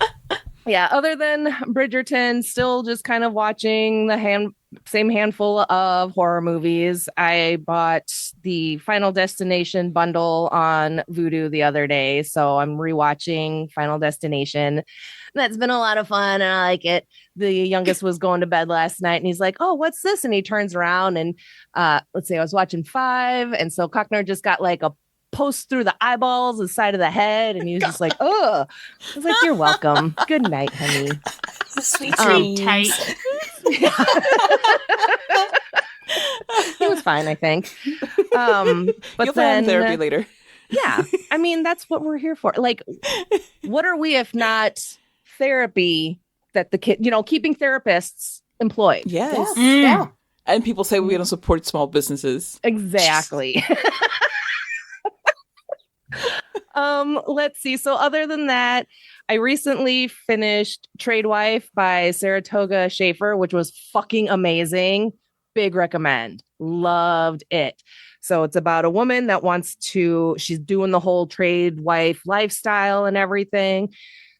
yeah, other than Bridgerton, still just kind of watching the same handful of horror movies. I bought the Final Destination bundle on Vudu the other day, so I'm rewatching Final Destination. That's been a lot of fun, and I like it. The youngest was going to bed last night, and he's like, "Oh, what's this?" And he turns around, and let's see, I was watching 5, and so Cockner just got like a post through the eyeballs, the side of the head, and he was just like, "Oh," I was like, "You're welcome. Good night, honey." Sweet tight. He was fine, I think. But You'll then find therapy later. Yeah, I mean, that's what we're here for. Like, what are we if not therapy that the kid, keeping therapists employed? Yes. Yeah. And people say we don't support small businesses. Exactly. Let's see. So other than that, I recently finished Trade Wife by Saratoga Schaefer, which was fucking amazing. Big recommend. Loved it. So it's about a woman that she's doing the whole trade wife lifestyle and everything.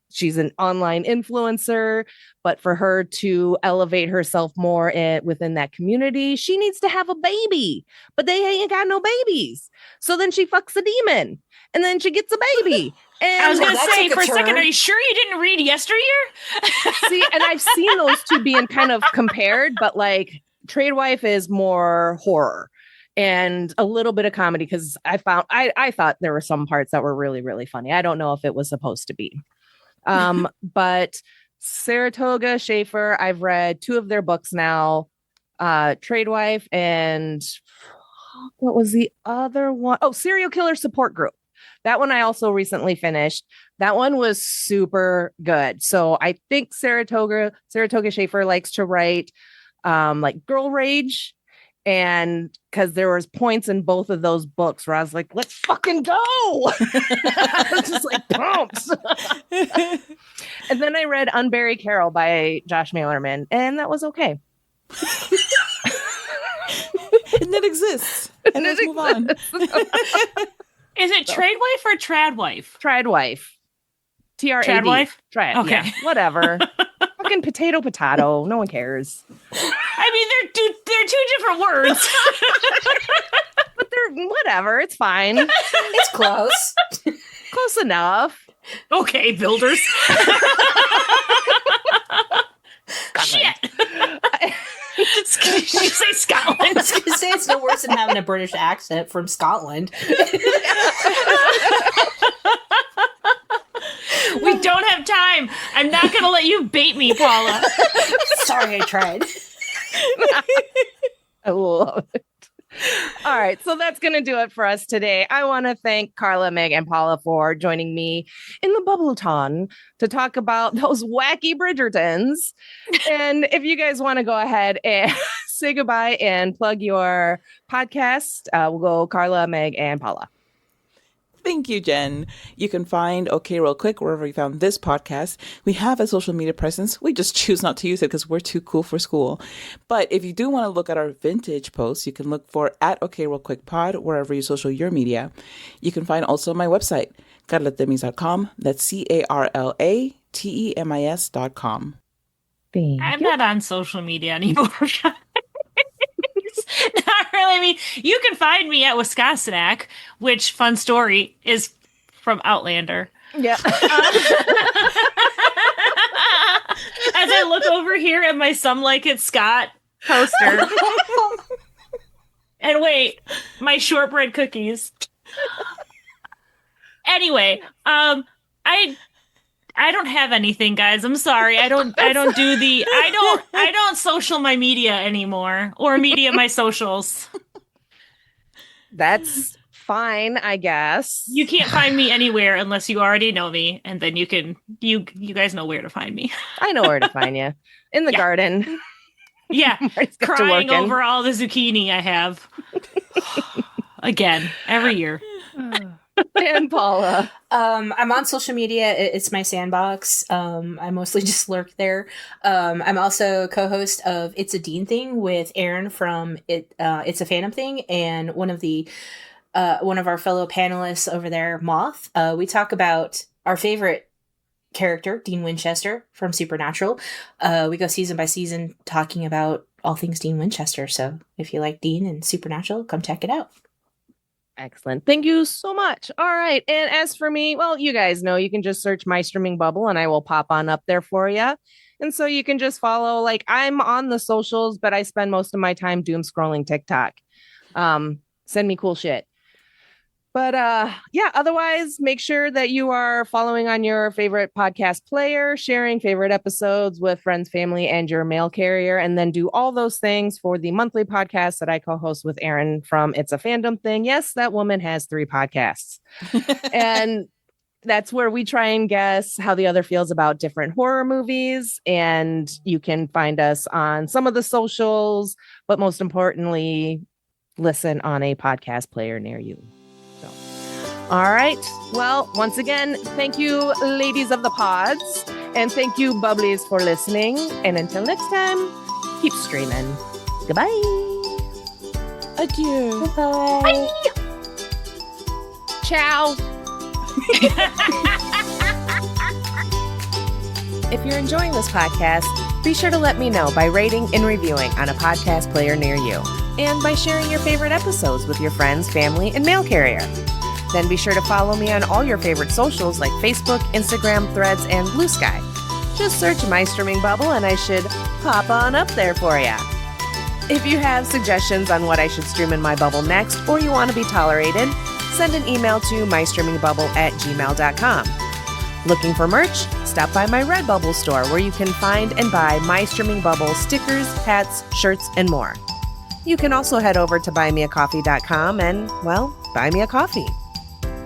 She's an online influencer, but for her to elevate herself more within that community, she needs to have a baby, but they ain't got no babies. So then she fucks a demon and then she gets a baby. And I was going to that say, took a for a turn. second, are you sure you didn't read Yesteryear? see, and I've seen those two being kind of compared, but like Trade Wife is more horror and a little bit of comedy because I thought there were some parts that were really, really funny. I don't know if it was supposed to be. But Saratoga Schaefer, I've read 2 of their books now, Trade Wife and what was the other one? Oh, Serial Killer Support Group. That one I also recently finished. That one was super good. So I think Saratoga Schaefer likes to write like girl rage. And because there was points in both of those books where I was like, let's fucking go. I was just like pumped. And then I read Unbury Carol by Josh Malerman, and that was okay. And it exists. And let's move on. Is it Trade Wife or Trad Wife? Trad Wife. TRAD. Trad Wife? Trad. Okay. Yeah, whatever. Fucking potato. No one cares. I mean, they're 2 different words. But they're whatever. It's fine. It's close. Close enough. Okay, builders. Shit. Did you say Scotland? I was going to say it's no worse than having a British accent from Scotland. We don't have time. I'm not going to let you bait me, Paula. Sorry, I tried. I love it. All right, so that's going to do it for us today. I want to thank Carla, Meg, and Paula for joining me in the Bubbleton to talk about those wacky Bridgertons. And if you guys want to go ahead and say goodbye and plug your podcast, we'll go Carla, Meg, and Paula. Thank you, Jen. You can find OK Real Quick wherever you found this podcast. We have a social media presence. We just choose not to use it because we're too cool for school. But if you do want to look at our vintage posts, you can look for @OK Real Quick Pod wherever you social your media. You can find also my website, carlatemis.com. That's CarlaTemis.com. I'm not on social media anymore. Not really. I mean, you can find me at Wisconsinak, which, fun story, is from Outlander. Yeah. As I look over here at my Some Like It Scott poster. And wait, my shortbread cookies. Anyway, I don't have anything, guys. I'm sorry. I don't social my media anymore or media my socials. That's fine, I guess. You can't find me anywhere unless you already know me, and then you guys know where to find me. I know where to find you. In the garden. Yeah. Marty's got to Crying work in. over all the zucchini I have. Again, every year. And Paula. I'm on social media. It's my sandbox. I mostly just lurk there. I'm also co-host of It's a Dean Thing with Aaron from It's a Fandom Thing, and one of our fellow panelists over there, Moth. We talk about our favorite character, Dean Winchester from Supernatural. We go season by season talking about all things Dean Winchester. So if you like Dean and Supernatural, come check it out. Excellent. Thank you so much. All right. And as for me, well, you guys know you can just search My Streaming Bubble and I will pop on up there for you. And so you can just follow, like, I'm on the socials, but I spend most of my time doom scrolling TikTok. Send me cool shit. But yeah, otherwise, make sure that you are following on your favorite podcast player, sharing favorite episodes with friends, family, and your mail carrier, and then do all those things for the monthly podcast that I co-host with Erin from It's a Fandom Thing. Yes, that woman has 3 podcasts. And that's where we try and guess how the other feels about different horror movies. And you can find us on some of the socials, but most importantly, listen on a podcast player near you. All right. Well, once again, thank you, ladies of the pods. And thank you, Bubblies, for listening. And until next time, keep streaming. Goodbye. Adieu. Bye. Bye. Ciao. If you're enjoying this podcast, be sure to let me know by rating and reviewing on a podcast player near you, and by sharing your favorite episodes with your friends, family, and mail carrier. Then be sure to follow me on all your favorite socials like Facebook, Instagram, Threads, and Blue Sky. Just search My Streaming Bubble and I should pop on up there for ya. If you have suggestions on what I should stream in my bubble next, or you want to be tolerated, send an email to mystreamingbubble@gmail.com. Looking for merch? Stop by my Redbubble store where you can find and buy My Streaming Bubble stickers, hats, shirts, and more. You can also head over to buymeacoffee.com and, well, buy me a coffee.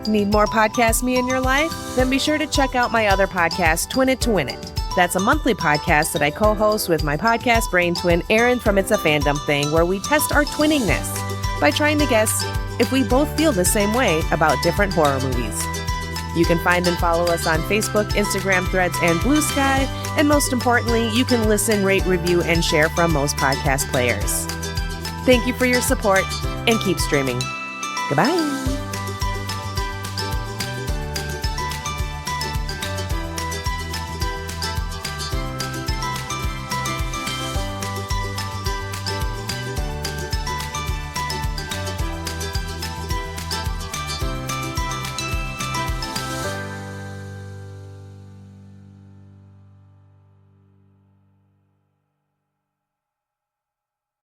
Need more podcast me in your life? Then be sure to check out my other podcast, Twin It to Win It. That's a monthly podcast that I co-host with my podcast brain twin, Erin from It's a Fandom Thing, where we test our twinningness by trying to guess if we both feel the same way about different horror movies. You can find and follow us on Facebook, Instagram, Threads, and Blue Sky. And most importantly, you can listen, rate, review, and share from most podcast players. Thank you for your support and keep streaming. Goodbye.